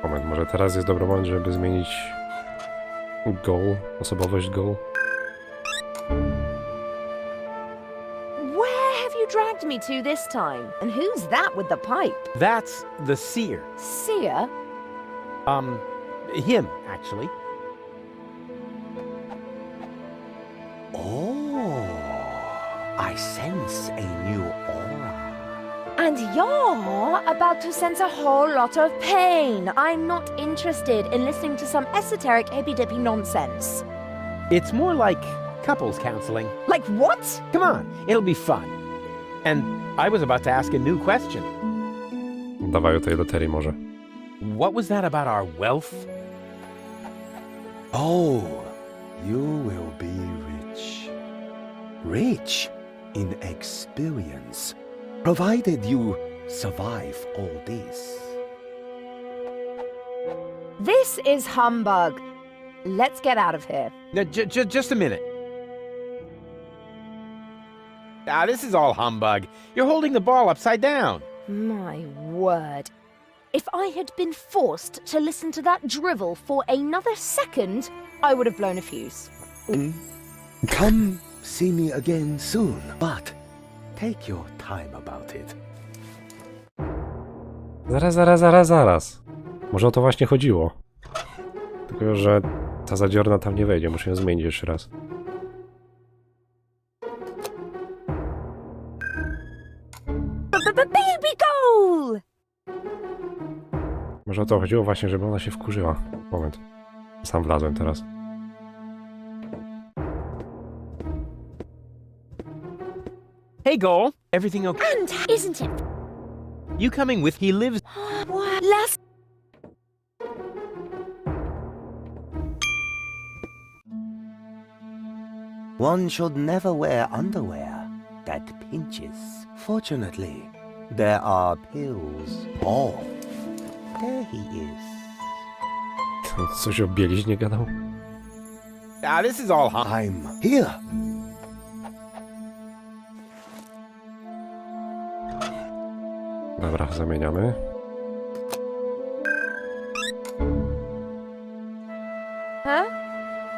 Moment, może teraz jest dobry moment, żeby zmienić goal, osobowość goal. Where have you dragged me to this time? And who's that with the pipe? That's the seer. Seer? Him, actually. Oh, I sense a new aura. And you're about to sense a whole lot of pain. I'm not interested in listening to some esoteric hippy-dippy nonsense. It's more like couples counseling. Like what? Come on, it'll be fun. And I was about to ask a new question. Dawaj o tej loterii może. What was that about our wealth? Oh, you will be rich. Rich in experience. Provided you survive all this. This is humbug. Let's get out of here. No, just a minute. This is all humbug. You're holding the ball upside down. My word. If I had been forced to listen to that drivel for another second, I would have blown a fuse. Come see me again soon, but take your time about it. Zaraz. Może o to właśnie chodziło. Tylko, że ta zadziorna tam nie wejdzie, muszę ją zmienić jeszcze raz. Baby goal! Może o to chodziło właśnie, żeby ona się wkurzyła. Moment. Sam wlazłem teraz. Hey, Goal. Everything okay? And isn't it? You coming with? He lives. What? Last One should never wear underwear that pinches. Fortunately, there are pills. Oh, there he is. Coś o bieliźnie gadał? This is all I'm here. Dobra, zamieniamy. Huh?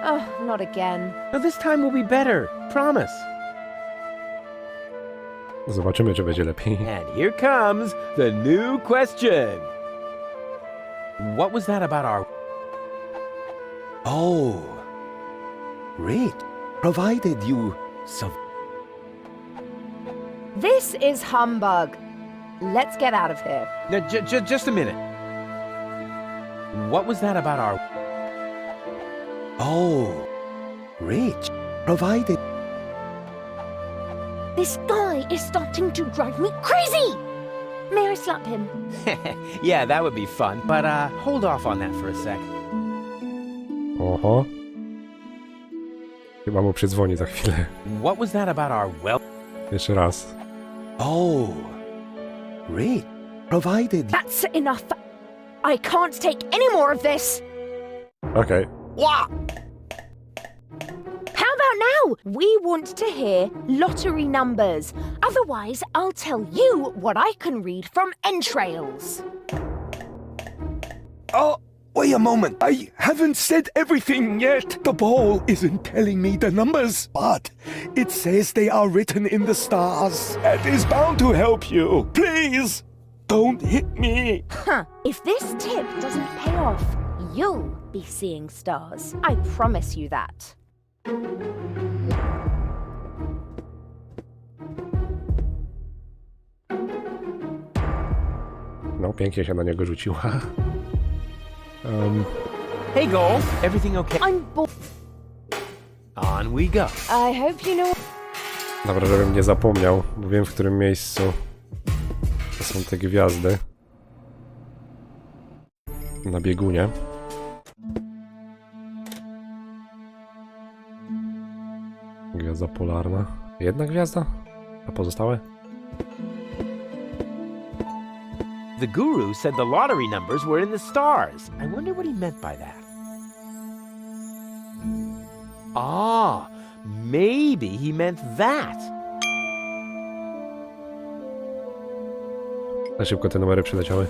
Oh, not again. Now this time will be better. Promise. Zobaczymy, czy będzie lepiej. And here comes the new question. What was that about our... Oh, great. Provided you This is humbug. Let's get out of here. Now, just a minute. What was that about our... Oh, great. Provided... This guy is starting to drive me crazy! May I slap him? Yeah, that would be fun. But hold off on that for a sec. Oho. Chyba mu przydzwoni za chwilę. What was that about our Jeszcze raz. Oh, great. Provided... That's enough. I can't take any more of this. Okej. How about now? We want to hear lottery numbers. Otherwise, I'll tell you what I can read from entrails. Oh, wait a moment. I haven't said everything yet. The ball isn't telling me the numbers, but it says they are written in the stars. That is bound to help you. Please, don't hit me. Huh. If this tip doesn't pay off, you'll be seeing stars. I promise you that. No, pięknie się na niego rzuciła. Hey, Golf. Everything okay? I'm On we go. I hope you know... Dobra, żebym nie zapomniał, bo wiem, w którym miejscu to są te gwiazdy. Na biegunie. Gwiazda polarna. Jedna gwiazda? A pozostałe? The guru said the lottery numbers were in the stars. I wonder what he meant by that. Ah, maybe he meant that. Na szybko te numery przyleciały.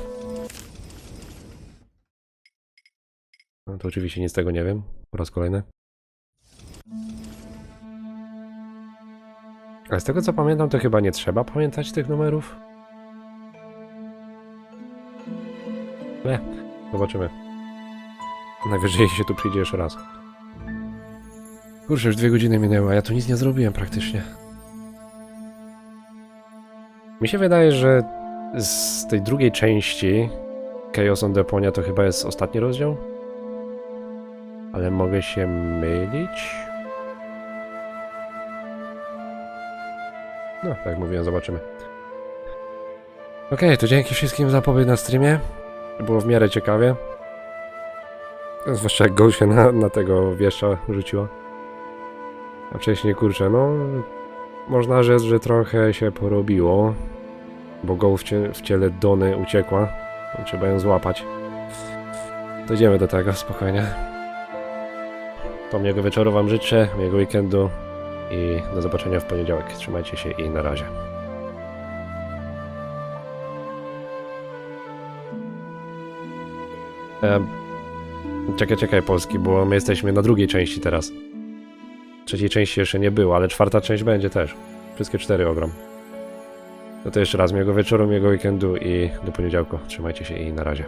No to oczywiście nic z tego nie wiem. Po raz kolejny. Ale z tego co pamiętam, to chyba nie trzeba pamiętać tych numerów. Zobaczymy. Najwyżej się tu przyjdzie jeszcze raz. Kurczę, już 2 godziny minęły, a ja tu nic nie zrobiłem praktycznie. Mi się wydaje, że z tej drugiej części Chaos on Deponia to chyba jest ostatni rozdział. Ale mogę się mylić. No, tak jak mówiłem, zobaczymy. Okej, to dzięki wszystkim za pobyt na streamie. Było w miarę ciekawie. Zwłaszcza jak Go się na tego wieszcza rzuciła. A wcześniej, kurczę, no... Można rzec, że trochę się porobiło. Bo Go w ciele Dony uciekła. Trzeba ją złapać. Dojdziemy do tego, spokojnie. To miłego wieczoru wam życzę, miłego weekendu. I do zobaczenia w poniedziałek. Trzymajcie się i na razie. Czekaj, Polski, bo my jesteśmy na drugiej części teraz. Trzeciej części jeszcze nie było, ale 4. część będzie też. Wszystkie 4 ogram. No to jeszcze raz miłego wieczoru, miłego weekendu i do poniedziałku. Trzymajcie się i na razie.